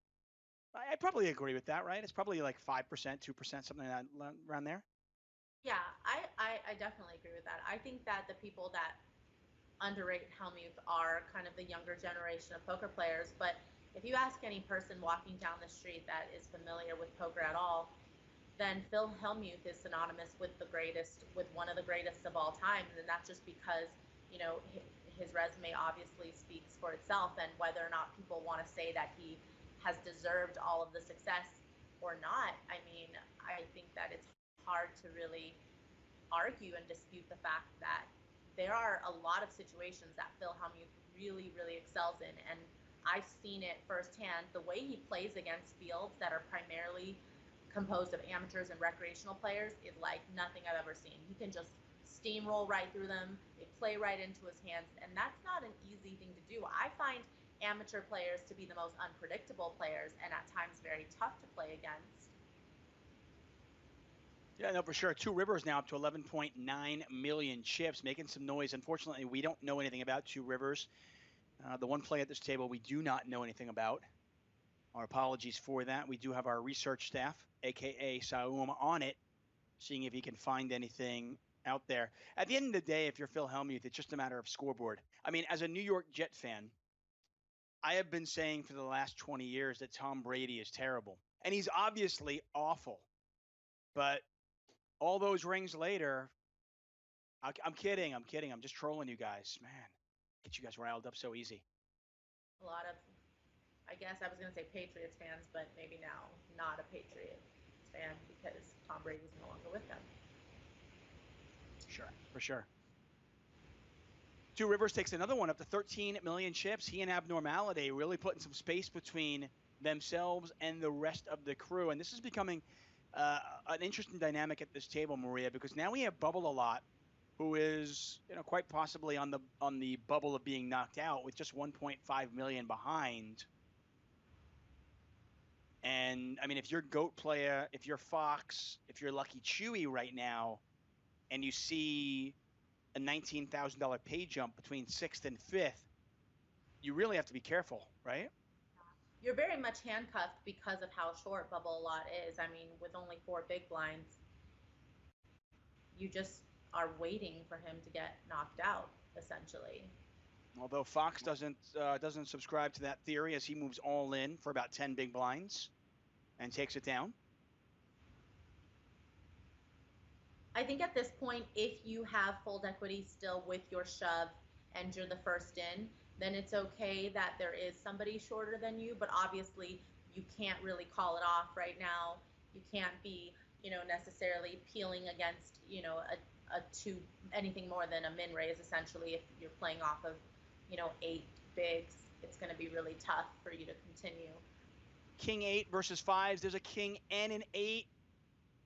I probably agree with that, right? It's probably like 5%, 2%, something like that, around there. Yeah, I definitely agree with that. I think that the people that underrate Hellmuth are kind of the younger generation of poker players. But if you ask any person walking down the street that is familiar with poker at all, then Phil Hellmuth is synonymous with one of the greatest of all time. And that's just because, his resume obviously speaks for itself, and whether or not people want to say that he has deserved all of the success or not, I mean, I think that it's hard to really argue and dispute the fact that there are a lot of situations that Phil Hellmuth really, really excels in. And I've seen it firsthand. The way he plays against fields that are primarily composed of amateurs and recreational players is like nothing I've ever seen. He can just steamroll right through them. They play right into his hands. And that's not an easy thing to do. I find amateur players to be the most unpredictable players and at times very tough to play against. Yeah, no, for sure. Two Rivers now up to 11.9 million chips, making some noise. Unfortunately, we don't know anything about Two Rivers. The one play at this table we do not know anything about. Our apologies for that. We do have our research staff, a.k.a. Saum, on it, seeing if he can find anything out there. At the end of the day, if you're Phil Hellmuth, it's just a matter of scoreboard. I mean, as a New York Jet fan, I have been saying for the last 20 years that Tom Brady is terrible. And he's obviously awful. But all those rings later, I'm kidding. I'm just trolling you guys. Man, get you guys riled up so easy. A lot of, I guess I was going to say Patriots fans, but maybe now not a Patriots fan because Tom Brady's no longer with them. Sure, for sure. Two Rivers takes another one up to 13 million chips. He and Abnormality really putting some space between themselves and the rest of the crew. And this is becoming an interesting dynamic at this table, Maria, because now we have Bubble a lot, who is quite possibly on the bubble of being knocked out with just 1.5 million behind. And I mean, if you're Goat player, if you're Fox, if you're Lucky Chewy right now, and you see a $19,000 pay jump between 6th and 5th, you really have to be careful, right? You're very much handcuffed because of how short Bubble a lot is. I mean, with only 4 big blinds, you just are waiting for him to get knocked out, essentially. Although Fox doesn't subscribe to that theory, as he moves all in for about 10 big blinds and takes it down. I think at this point, if you have fold equity still with your shove and you're the first in, then it's okay that there is somebody shorter than you, but obviously you can't really call it off right now. You can't be, necessarily peeling against, anything more than a min raise, essentially. If you're playing off of, 8 bigs, it's going to be really tough for you to continue. King 8 versus 5s. There's a king and an 8.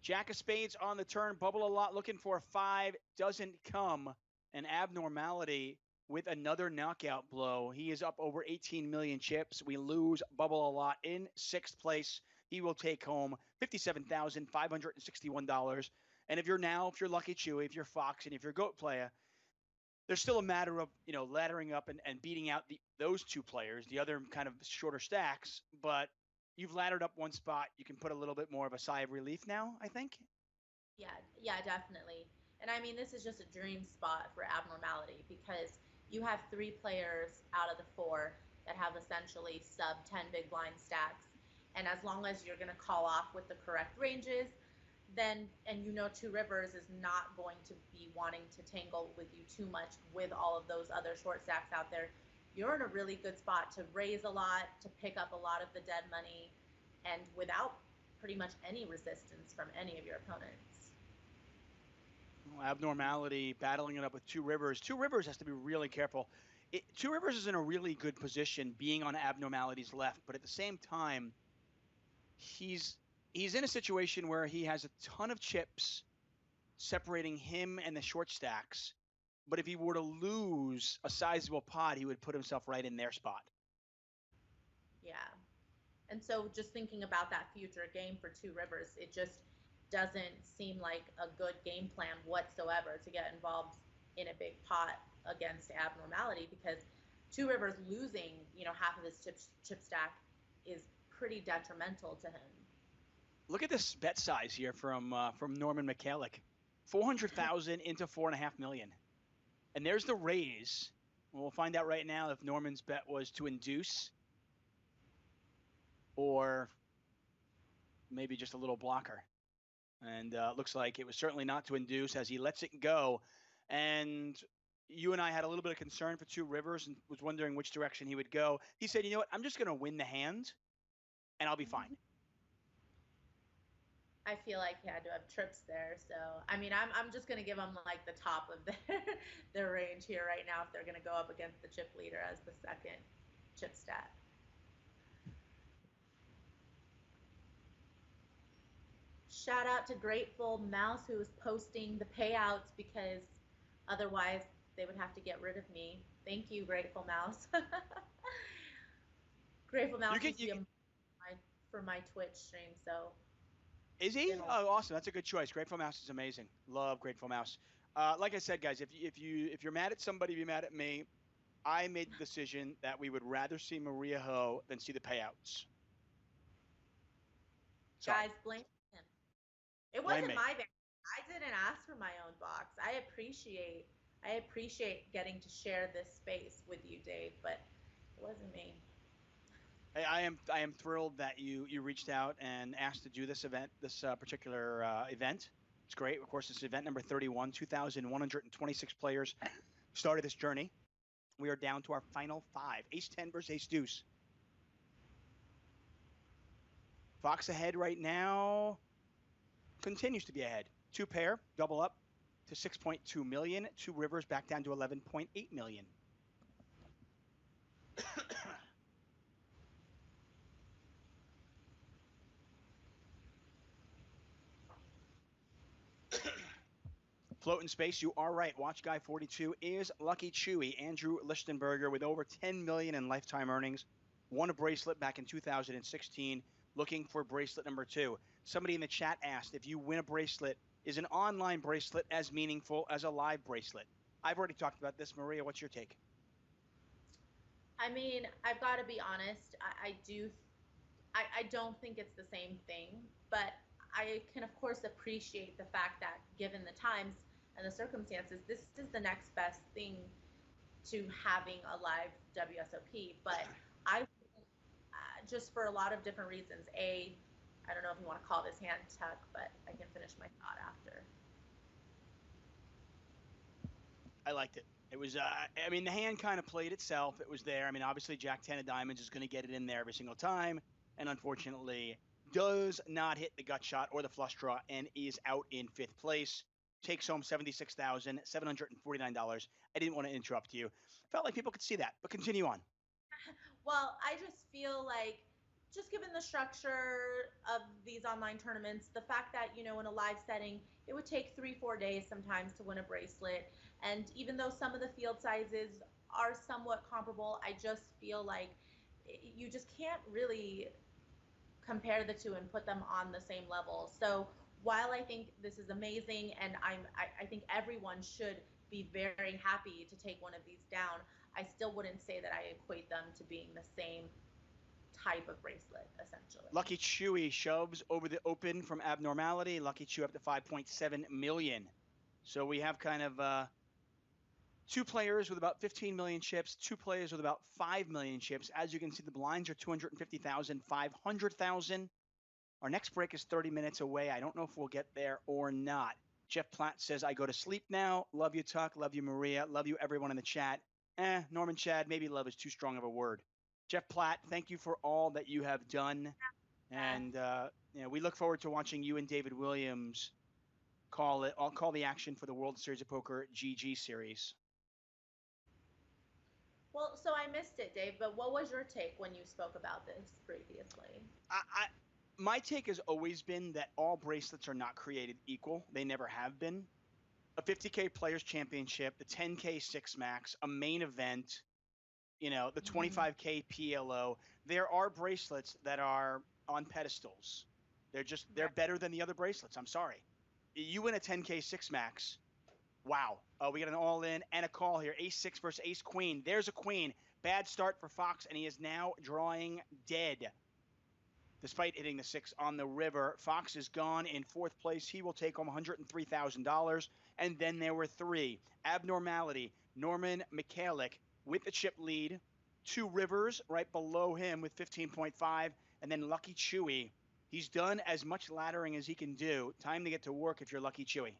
Jack of spades on the turn. Bubble a lot looking for a 5. Doesn't come. An Abnormality with another knockout blow. He is up over 18 million chips. We lose Bubble a lot in 6th place. He will take home $57,561. And if you're Lucky Chewy, if you're Fox, and if you're Goat player, there's still a matter of, laddering up and beating out those two players, the other kind of shorter stacks. But you've laddered up one spot. You can put a little bit more of a sigh of relief now, I think. Yeah, definitely. And I mean, this is just a dream spot for Abnormality because you have 3 players out of the 4 that have essentially sub 10 big blind stacks. And as long as you're going to call off with the correct ranges, then, and you know Two Rivers is not going to be wanting to tangle with you too much with all of those other short stacks out there, you're in a really good spot to raise a lot, to pick up a lot of the dead money, and without pretty much any resistance from any of your opponents. Abnormality battling it up with Two Rivers. Two Rivers has to be really careful. Two Rivers is in a really good position being on Abnormality's left, but at the same time, he's in a situation where he has a ton of chips separating him and the short stacks. But if he were to lose a sizable pot, he would put himself right in their spot. Yeah. And so just thinking about that future game for Two Rivers, it just doesn't seem like a good game plan whatsoever to get involved in a big pot against Abnormality, because Two Rivers losing, half of his chip stack is pretty detrimental to him. Look at this bet size here from Norman Mikalek, 400,000 into 4.5 million, and there's the raise. We'll find out right now if Norman's bet was to induce or maybe just a little blocker. And looks like it was certainly not to induce, as he lets it go. And you and I had a little bit of concern for Two Rivers and was wondering which direction he would go. He said, you know what, I'm just going to win the hand and I'll be fine. I feel like he had to have trips there. So, I mean, I'm just going to give him like the top of their range here right now if they're going to go up against the chip leader as the second chip stat. Shout out to Grateful Mouse, who is posting the payouts because otherwise they would have to get rid of me. Thank you, Grateful Mouse. Grateful Mouse for my Twitch stream, so. Is he? Oh, awesome. That's a good choice. Grateful Mouse is amazing. Love Grateful Mouse. Like I said, guys, if you're mad at somebody, be mad at me. I made the decision that we would rather see Maria Ho than see the payouts. Guys, blame him. It wasn't my bad. I didn't ask for my own box. I appreciate getting to share this space with you, Dave, but it wasn't me. Hey, I am thrilled that you reached out and asked to do this event, this particular event. It's great. Of course, it's event number 31. 2,126 players started this journey. We are down to our final 5. Ace-10 versus Ace-Deuce. Fox ahead right now. Continues to be ahead. 2 pair, double up to 6.2 million. Two Rivers back down to 11.8 million. Float in space, you are right. Watch Guy 42 is Lucky Chewy. Andrew Lishtenberger with over 10 million in lifetime earnings. Won a bracelet back in 2016. Looking for bracelet number 2. Somebody in the chat asked, if you win a bracelet, is an online bracelet as meaningful as a live bracelet? I've already talked about this. Maria, what's your take? I mean, I've got to be honest. I don't think it's the same thing, but I can, of course, appreciate the fact that given the times and the circumstances, this is the next best thing to having a live WSOP. But I, just for a lot of different reasons, I don't know if you want to call this hand tuck, but I can finish my thought after. I liked it. It was, I mean, the hand kind of played itself. It was there. I mean, obviously, Jack 10 of diamonds is going to get it in there every single time. And unfortunately, does not hit the gut shot or the flush draw and is out in 5th place. Takes home $76,749. I didn't want to interrupt you. Felt like people could see that, but continue on. Well, I just feel like, just given the structure of these online tournaments, the fact that, in a live setting, it would take 3-4 days sometimes to win a bracelet. And even though some of the field sizes are somewhat comparable, I just feel like you just can't really compare the two and put them on the same level. So while I think this is amazing and I think everyone should be very happy to take one of these down, I still wouldn't say that I equate them to being the same type of bracelet, essentially. Lucky Chewy shoves over the open from Abnormality. Lucky Chewy up to 5.7 million. So we have kind of 2 players with about 15 million chips, 2 players with about 5 million chips. As you can see, the blinds are 250,000, 500,000. Our next break is 30 minutes away. I don't know if we'll get there or not. Jeff Platt says, I go to sleep now. Love you, Tuck. Love you, Maria. Love you, everyone in the chat. Norman Chad, maybe love is too strong of a word. Jeff Platt, thank you for all that you have done. And we look forward to watching you and David Williams call the action for the World Series of Poker GG series. Well, so I missed it, Dave, but what was your take when you spoke about this previously? My take has always been that all bracelets are not created equal. They never have been. A 50K Players Championship, the 10K Six Max, a main event, the 25K PLO. There are bracelets that are on pedestals. They're better than the other bracelets. I'm sorry. You win a 10K Six Max. Wow. We got an all-in and a call here. Ace-6 versus Ace-Queen. There's a queen. Bad start for Fox, and he is now drawing dead. Despite hitting the 6 on the river, Fox is gone in 4th place. He will take home $103,000. And then there were 3. Abnormality, Norman Mikalek with the chip lead. 2 Rivers right below him with 15.5. And then Lucky Chewy. He's done as much laddering as he can do. Time to get to work if you're Lucky Chewy.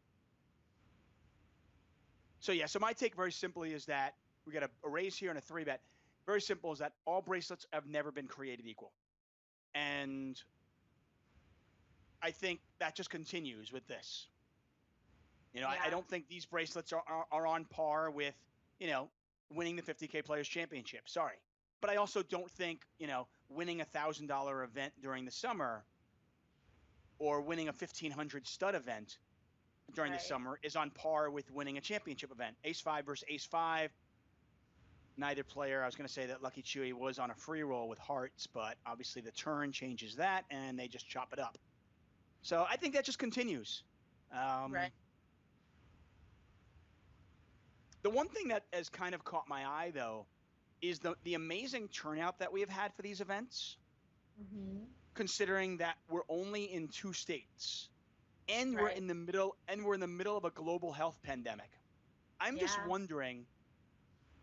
So my take very simply is that we got a raise here and a 3-bet. Very simple is that all bracelets have never been created equal. And I think that just continues with this. I don't think these bracelets are on par with, winning the 50K Players Championship. Sorry. But I also don't think, winning a $1,000 event during the summer or winning a 1,500 stud event during the summer is on par with winning a championship event. Ace-5 versus Ace-5. Neither player, I was going to say that Lucky Chewy was on a free roll with hearts, but obviously the turn changes that, and they just chop it up. So I think that just continues. Right. The one thing that has kind of caught my eye, though, is the amazing turnout that we have had for these events, considering that we're only in 2 states. And we're in the middle of a global health pandemic. I'm just wondering,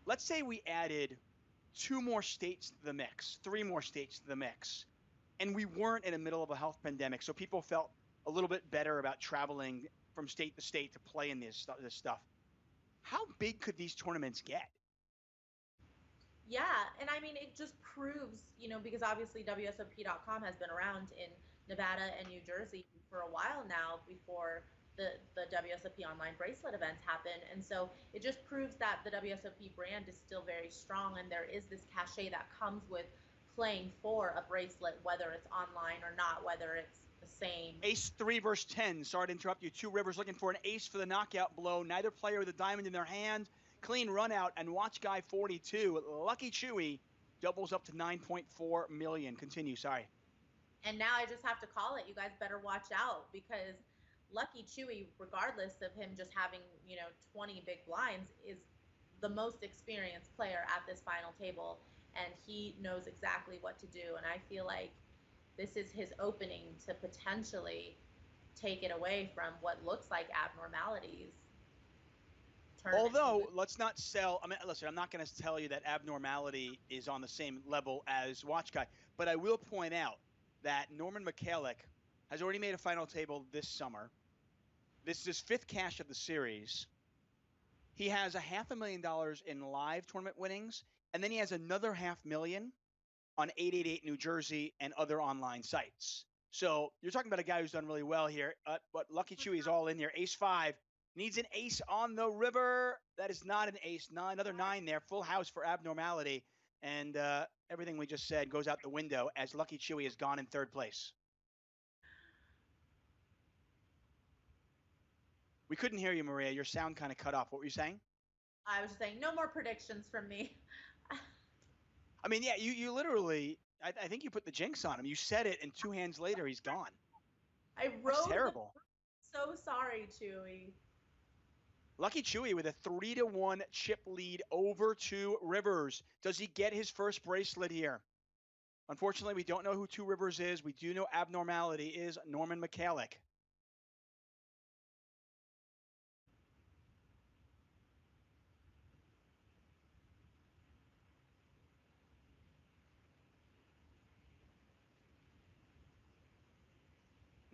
let's say we added 2 more states to the mix, 3 more states to the mix, and we weren't in the middle of a health pandemic, so people felt a little bit better about traveling from state to state to play in this stuff. How big could these tournaments get? Yeah, and I mean, it just proves, because obviously WSOP.com has been around in Nevada and New Jersey for a while now before the WSOP Online Bracelet events happen. And so it just proves that the WSOP brand is still very strong, and there is this cachet that comes with playing for a bracelet, whether it's online or not, whether it's the same. Ace-3 versus 10. Sorry to interrupt you. 2 Rivers looking for an ace for the knockout blow. Neither player with a diamond in their hand. Clean run out, and watch guy 42. Lucky Chewy doubles up to 9.4 million. Continue, sorry. And now I just have to call it. You guys better watch out, because Lucky Chewy, regardless of him just having, 20 big blinds, is the most experienced player at this final table, and he knows exactly what to do. And I feel like this is his opening to potentially take it away from what looks like abnormalities. Although, let's not sell. I mean, listen, I'm not going to tell you that abnormality is on the same level as Watch Guy, but I will point out that Norman Mikalek has already made a final table this summer. This is his 5th cash of the series. He has $500,000 in live tournament winnings, and then he has another $500,000 on 888 New Jersey and other online sites. So you're talking about a guy who's done really well here. But Lucky Chewy's all in here. Ace-5 needs an ace on the river. That is not an ace. Another 9 there. Full house for abnormality. And everything we just said goes out the window as Lucky Chewy is gone in 3rd place. We couldn't hear you, Maria. Your sound kind of cut off. What were you saying? I was just saying, no more predictions from me. I mean, yeah, you literally, I think you put the jinx on him. You said it, and 2 hands later, he's gone. I wrote. That's terrible. So sorry, Chewy. Lucky Chewy with a 3-1 chip lead over 2 Rivers. Does he get his first bracelet here? Unfortunately, we don't know who 2 Rivers is. We do know abnormality is Norman Mikalek.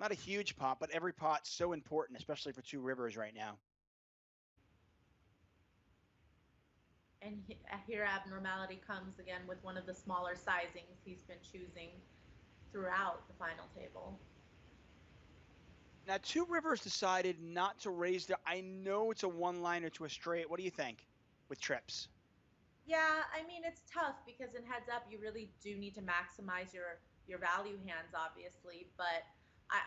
Not a huge pot, but every pot's so important, especially for two rivers right now. And here abnormality comes again with one of the smaller sizings he's been choosing throughout the final table. Now, two rivers decided not to raise their. I know it's a one-liner to a straight. What do you think with trips? Yeah, I mean it's tough because in heads up you really do need to maximize your value hands, obviously, but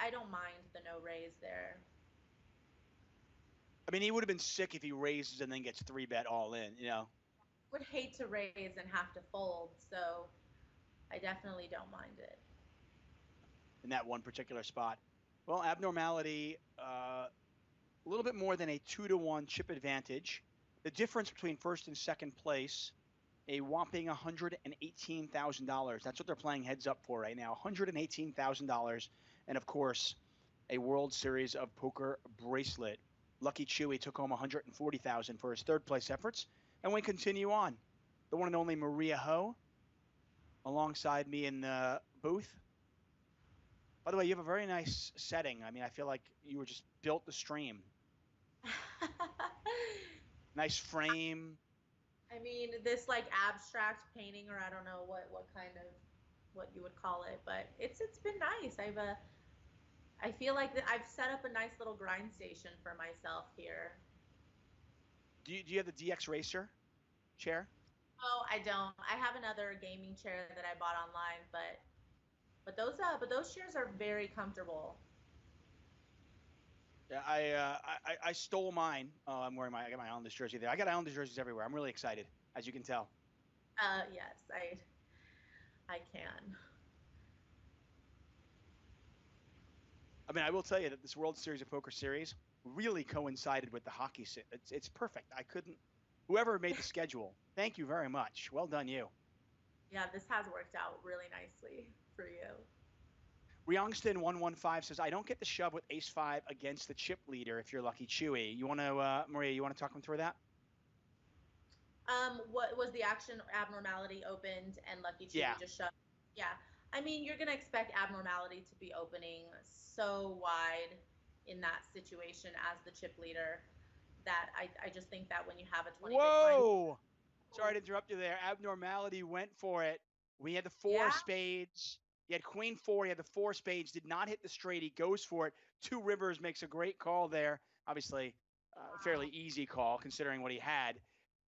I don't mind the no raise there. I mean, he would have been sick if he raises and then gets 3-bet all in, you know? Would hate to raise and have to fold, so I definitely don't mind it. In that one particular spot. Well, abnormality, a little bit more than a 2-to-1 chip advantage. The difference between first and second place, a whopping $118,000. That's what they're playing heads up for right now, $118,000. And of course, a World Series of Poker bracelet. Lucky Chewy took home $140,000 for his third place efforts. And we continue on. The one and only Maria Ho, alongside me in the booth. By the way, you have a very nice setting. I mean, I feel like you were just built to stream. Nice frame. I mean, this like abstract painting, or I don't know what kind of what you would call it, but it's been nice. I feel like I've set up a nice little grind station for myself here. Do you have the DX Racer chair? Oh, I don't. I have another gaming chair that I bought online, but those chairs are very comfortable. Yeah, I stole mine. Oh, I got my Islanders jersey there. I got Islanders jerseys everywhere. I'm really excited, as you can tell. Yes, I can. I mean, I will tell you that this World Series of Poker series really coincided with the hockey. It's perfect. I couldn't. Whoever made the schedule, thank you very much. Well done, you. Yeah, this has worked out really nicely for you. Ryongston 115 says, I don't get the shove with ace-5 against the chip leader if you're Lucky Chewy. You want to, Maria, you want to talk him through that? What was the action? Abnormality opened and Lucky Chewy just shoved. Yeah. I mean, you're going to expect abnormality to be opening so wide in that situation as the chip leader that I just think that when you have a 20 Whoa! Sorry to interrupt you there. Abnormality went for it. We had the four spades. He had queen 4. He had the 4 spades. Did not hit the straight. He goes for it. Two rivers makes a great call there. Obviously, fairly easy call considering what he had.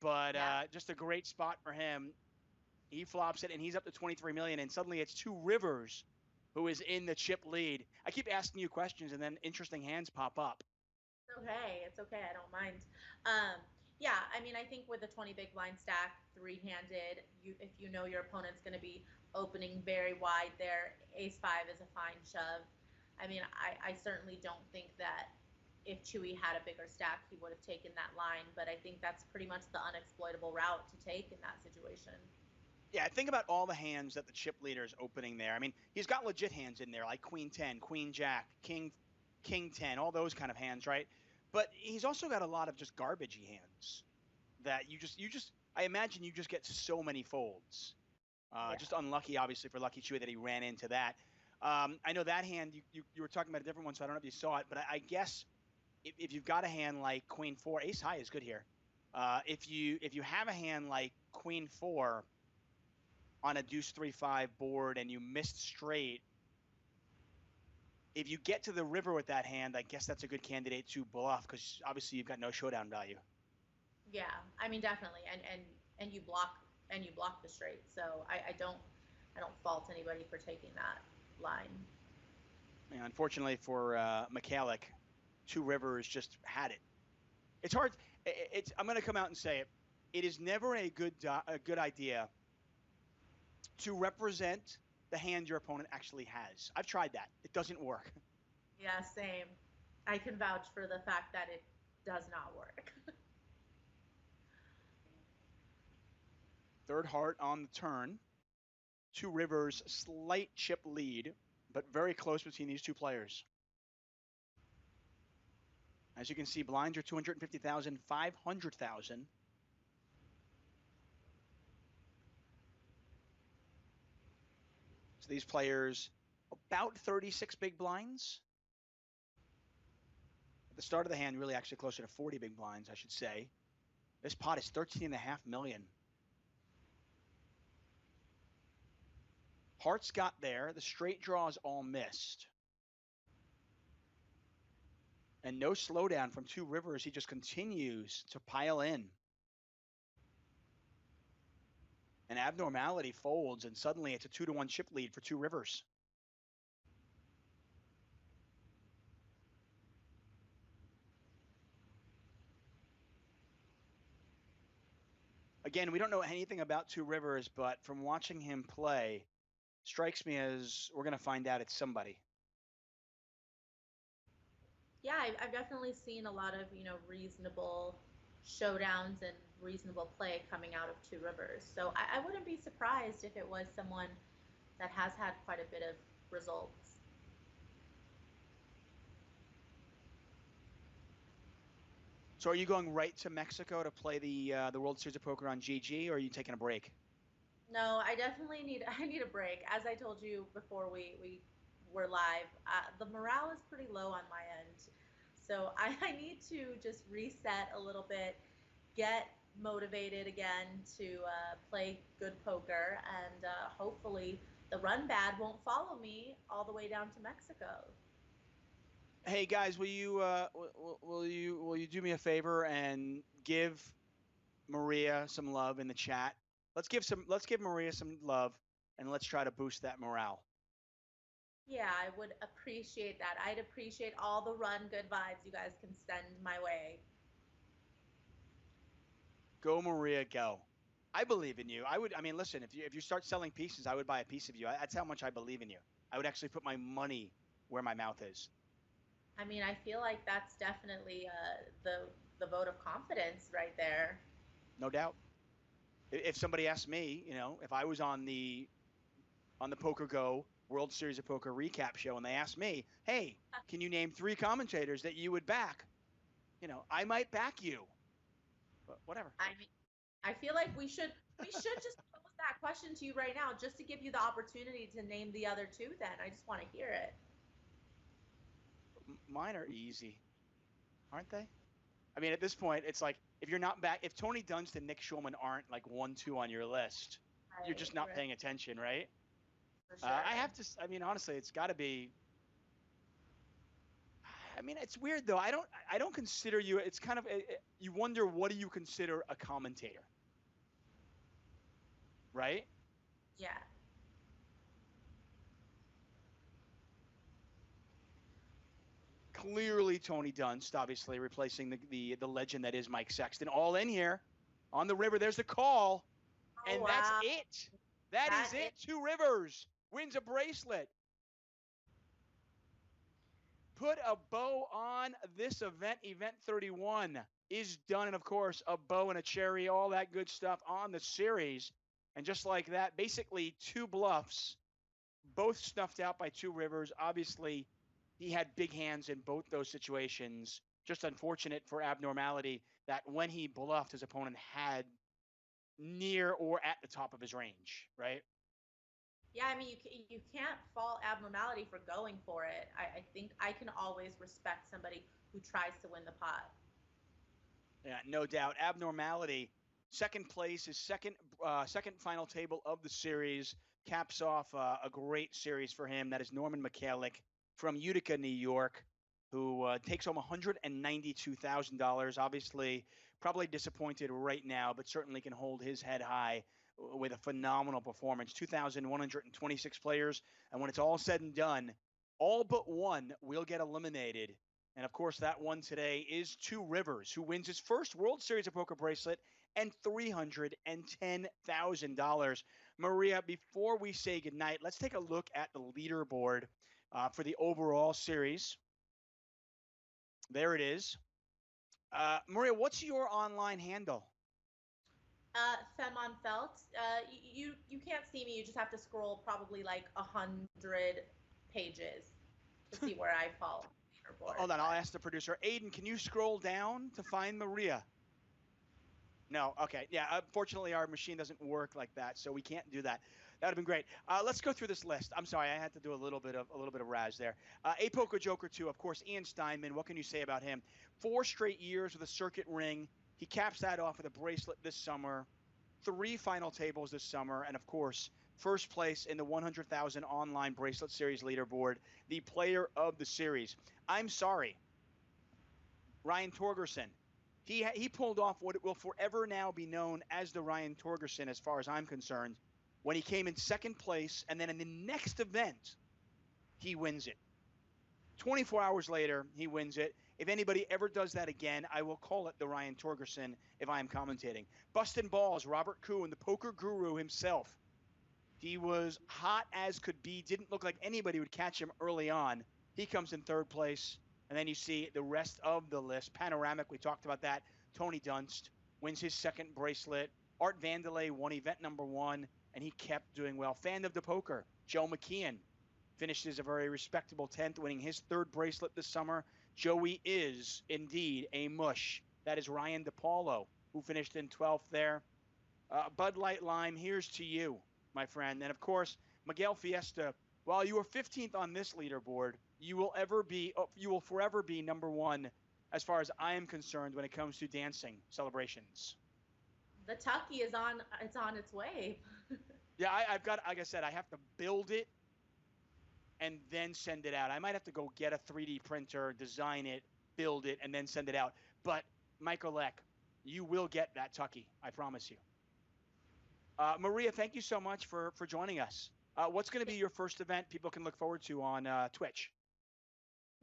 But just a great spot for him. He flops it, and he's up to 23 million. And suddenly it's two rivers who is in the chip lead. I keep asking you questions, and then interesting hands pop up. It's okay. I don't mind. Yeah, I mean, I think with a 20 big blind stack, three-handed, if you know your opponent's going to be opening very wide there, ace-5 is a fine shove. I mean, I certainly don't think that if Chewy had a bigger stack, he would have taken that line, but I think that's pretty much the unexploitable route to take in that situation. Yeah, think about all the hands that the chip leader is opening there. I mean, he's got legit hands in there, like queen 10, queen jack, king 10, all those kind of hands, right? But he's also got a lot of just garbagey hands that you just I imagine you just get so many folds. Just unlucky, obviously, for Lucky Chewy that he ran into that. I know that hand you were talking about a different one, so I don't know if you saw it, but I guess if you've got a hand like queen 4, ace high is good here. If you have a hand like queen 4 on a deuce 3-5 board and you missed straight, if you get to the river with that hand, I guess that's a good candidate to bluff because obviously you've got no showdown value. Yeah, I mean definitely, and you block the straight, so I don't fault anybody for taking that line. Yeah, unfortunately for Mikalek, two rivers just had it. It's hard. I'm going to come out and say it. It is never a good idea to represent the hand your opponent actually has. I've tried that. It doesn't work. Yeah, same. I can vouch for the fact that it does not work. Third heart on the turn. Two rivers, slight chip lead, but very close between these two players. As you can see, blinds are 250,000, 500,000. So these players, about 36 big blinds. the start of the hand, really actually closer to 40 big blinds, I should say. This pot is 13.5 million. Hearts got there. The straight draws all missed. And no slowdown from Two Rivers. He just continues to pile in. An abnormality folds, and suddenly it's a 2-1 chip lead for Two Rivers. Again, we don't know anything about Two Rivers, but from watching him play, strikes me as we're going to find out it's somebody. Yeah, I've definitely seen a lot of, reasonable showdowns and reasonable play coming out of Two Rivers. So I wouldn't be surprised if it was someone that has had quite a bit of results. So are you going right to Mexico to play the World Series of Poker on GG, or are you taking a break? No, I definitely need a break. As I told you before we were live, the morale is pretty low on my end. So I need to just reset a little bit, get motivated again to play good poker, and hopefully the run bad won't follow me all the way down to Mexico. Hey guys, will you do me a favor and give Maria some love in the chat? Let's give Maria some love, and let's try to boost that morale. Yeah, I would appreciate that. I'd appreciate all the run good vibes you guys can send my way. Go Maria, go. I believe in you. I mean, listen, if you start selling pieces, I would buy a piece of you. That's how much I believe in you. I would actually put my money where my mouth is. I mean, I feel like that's definitely the vote of confidence right there. No doubt. If somebody asked me, if I was on the PokerGo World Series of Poker recap show and they asked me, hey, can you name 3 commentators that you would back? I might back you. But whatever. I feel like we should just pose that question to you right now, just to give you the opportunity to name the other 2. Then I just want to hear it. Mine are easy, aren't they? I mean, at this point, it's like if you're not back, if Tony Dunst and Nick Schulman aren't like 1-2 on your list, you're just not paying attention, right? For sure. I have to. I mean, honestly, it's got to be. I mean, it's weird though. I don't consider you. It's kind of you wonder, what do you consider a commentator, right? Yeah. Clearly, Tony Dunst, obviously replacing the legend that is Mike Sexton. All in here on the river. There's the call, and wow. that's it. That is it. Two Rivers wins a bracelet. Put a bow on this event. Event 31 is done. And, of course, a bow and a cherry, all that good stuff on the series. And just like that, basically 2 bluffs, both snuffed out by Two Rivers. Obviously, he had big hands in both those situations. Just unfortunate for abnormality that when he bluffed, his opponent had near or at the top of his range, right? Yeah, I mean, you can't fault abnormality for going for it. I think I can always respect somebody who tries to win the pot. Yeah, no doubt. Abnormality, second place, is second final table of the series, caps off a great series for him. That is Norman Mikalek from Utica, New York, who takes home $192,000. Obviously, probably disappointed right now, but certainly can hold his head high with a phenomenal performance. 2,126 players, and when it's all said and done, all but one will get eliminated. And, of course, that one today is Two Rivers, who wins his first World Series of Poker bracelet and $310,000. Maria, before we say goodnight, let's take a look at the leaderboard for the overall series. There it is. Maria, what's your online handle? Femon Felt. You can't see me. You just have to scroll probably like 100 pages to see where I fall. Hold on, I'll ask the producer. Aiden, can you scroll down to find Maria? No, okay. Yeah, unfortunately, our machine doesn't work like that, so we can't do that. That would have been great. Let's go through this list. I'm sorry, I had to do a little bit of Raz there. A Poker Joker 2, of course, Ian Steinman. What can you say about him? 4 straight years with a circuit ring. He caps that off with a bracelet this summer. 3 final tables this summer, and of course, first place in the 100,000 online bracelet series leaderboard, the player of the series. I'm sorry, Ryan Torgerson. He pulled off what it will forever now be known as the Ryan Torgerson, as far as I'm concerned, when he came in second place, and then in the next event, he wins it. 24 hours later, he wins it. If anybody ever does that again, I will call it the Ryan Torgerson if I am commentating. Bustin' balls, Robert Kuhn, the poker guru himself. He was hot as could be. Didn't look like anybody would catch him early on. He comes in third place. And then you see the rest of the list. Panoramic, we talked about that. Tony Dunst wins his second bracelet. Art Vandelay won event number 1, and he kept doing well. Fan of the poker, Joe McKeon finished as a very respectable 10th, winning his third bracelet this summer. Joey is indeed a mush. That is Ryan DePaulo, who finished in 12th there. Bud Light Lime, here's to you, my friend. And, of course, Miguel Fiesta, while you were 15th on this leaderboard, you will forever be number 1 as far as I am concerned when it comes to dancing celebrations. The Tucky is on its way. Yeah, I've got, like I said, I have to build it and then send it out. I might have to go get a 3D printer, design it, build it, and then send it out. But Mikalek, you will get that Tucky, I promise you. Maria, thank you so much for joining us. What's going to be your first event people can look forward to on Twitch?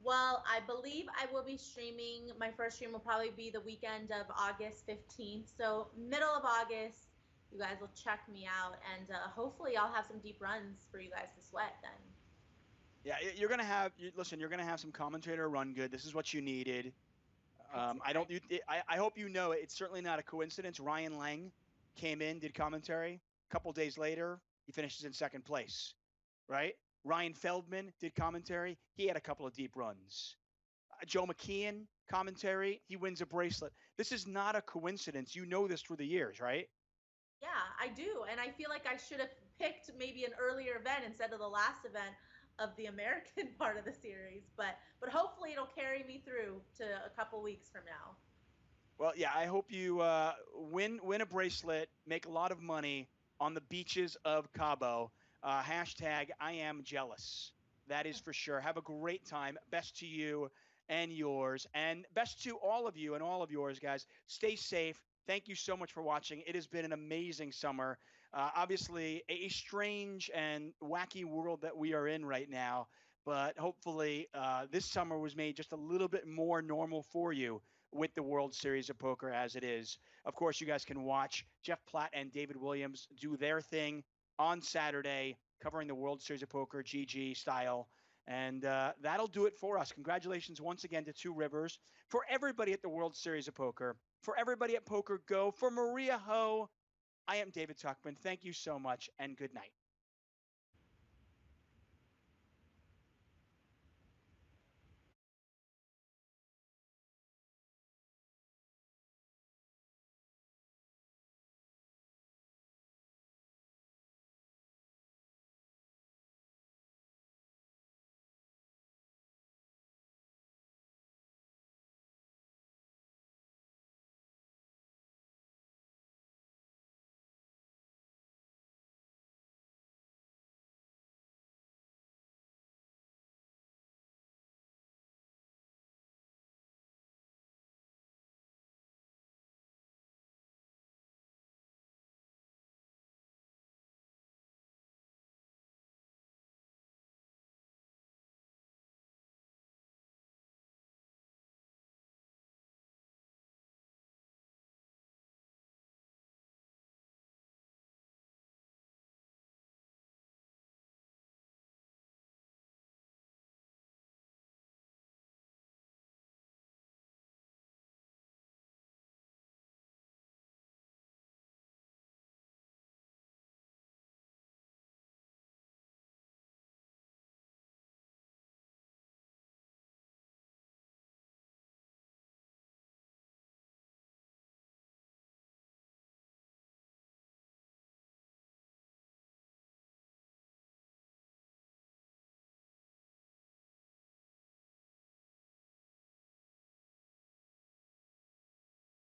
Well, I believe I will be streaming. My first stream will probably be the weekend of August 15th. So middle of August, you guys will check me out, and hopefully I'll have some deep runs for you guys to sweat then. Yeah, you're going to have some commentator run good. This is what you needed. I hope you know it's certainly not a coincidence. Ryan Lang came in, did commentary. A couple days later, he finishes in second place, right? Ryan Feldman did commentary. He had a couple of deep runs. Joe McKeon, commentary. He wins a bracelet. This is not a coincidence. You know this through the years, right? Yeah, I do. And I feel like I should have picked maybe an earlier event instead of the last event of the American part of the series. But hopefully it'll carry me through to a couple weeks from now. Well, yeah, I hope you win a bracelet, make a lot of money on the beaches of Cabo. Hashtag I am jealous. That is for sure. Have a great time. Best to you and yours. And best to all of you and all of yours, guys. Stay safe. Thank you so much for watching. It has been an amazing summer. Obviously, a strange and wacky world that we are in right now. But hopefully, this summer was made just a little bit more normal for you with the World Series of Poker as it is. Of course, you guys can watch Jeff Platt and David Williams do their thing on Saturday, covering the World Series of Poker, GG style. And that'll do it for us. Congratulations once again to Two Rivers. For everybody at the World Series of Poker, for everybody at PokerGO, for Maria Ho, I am David Tuchman. Thank you so much, and good night.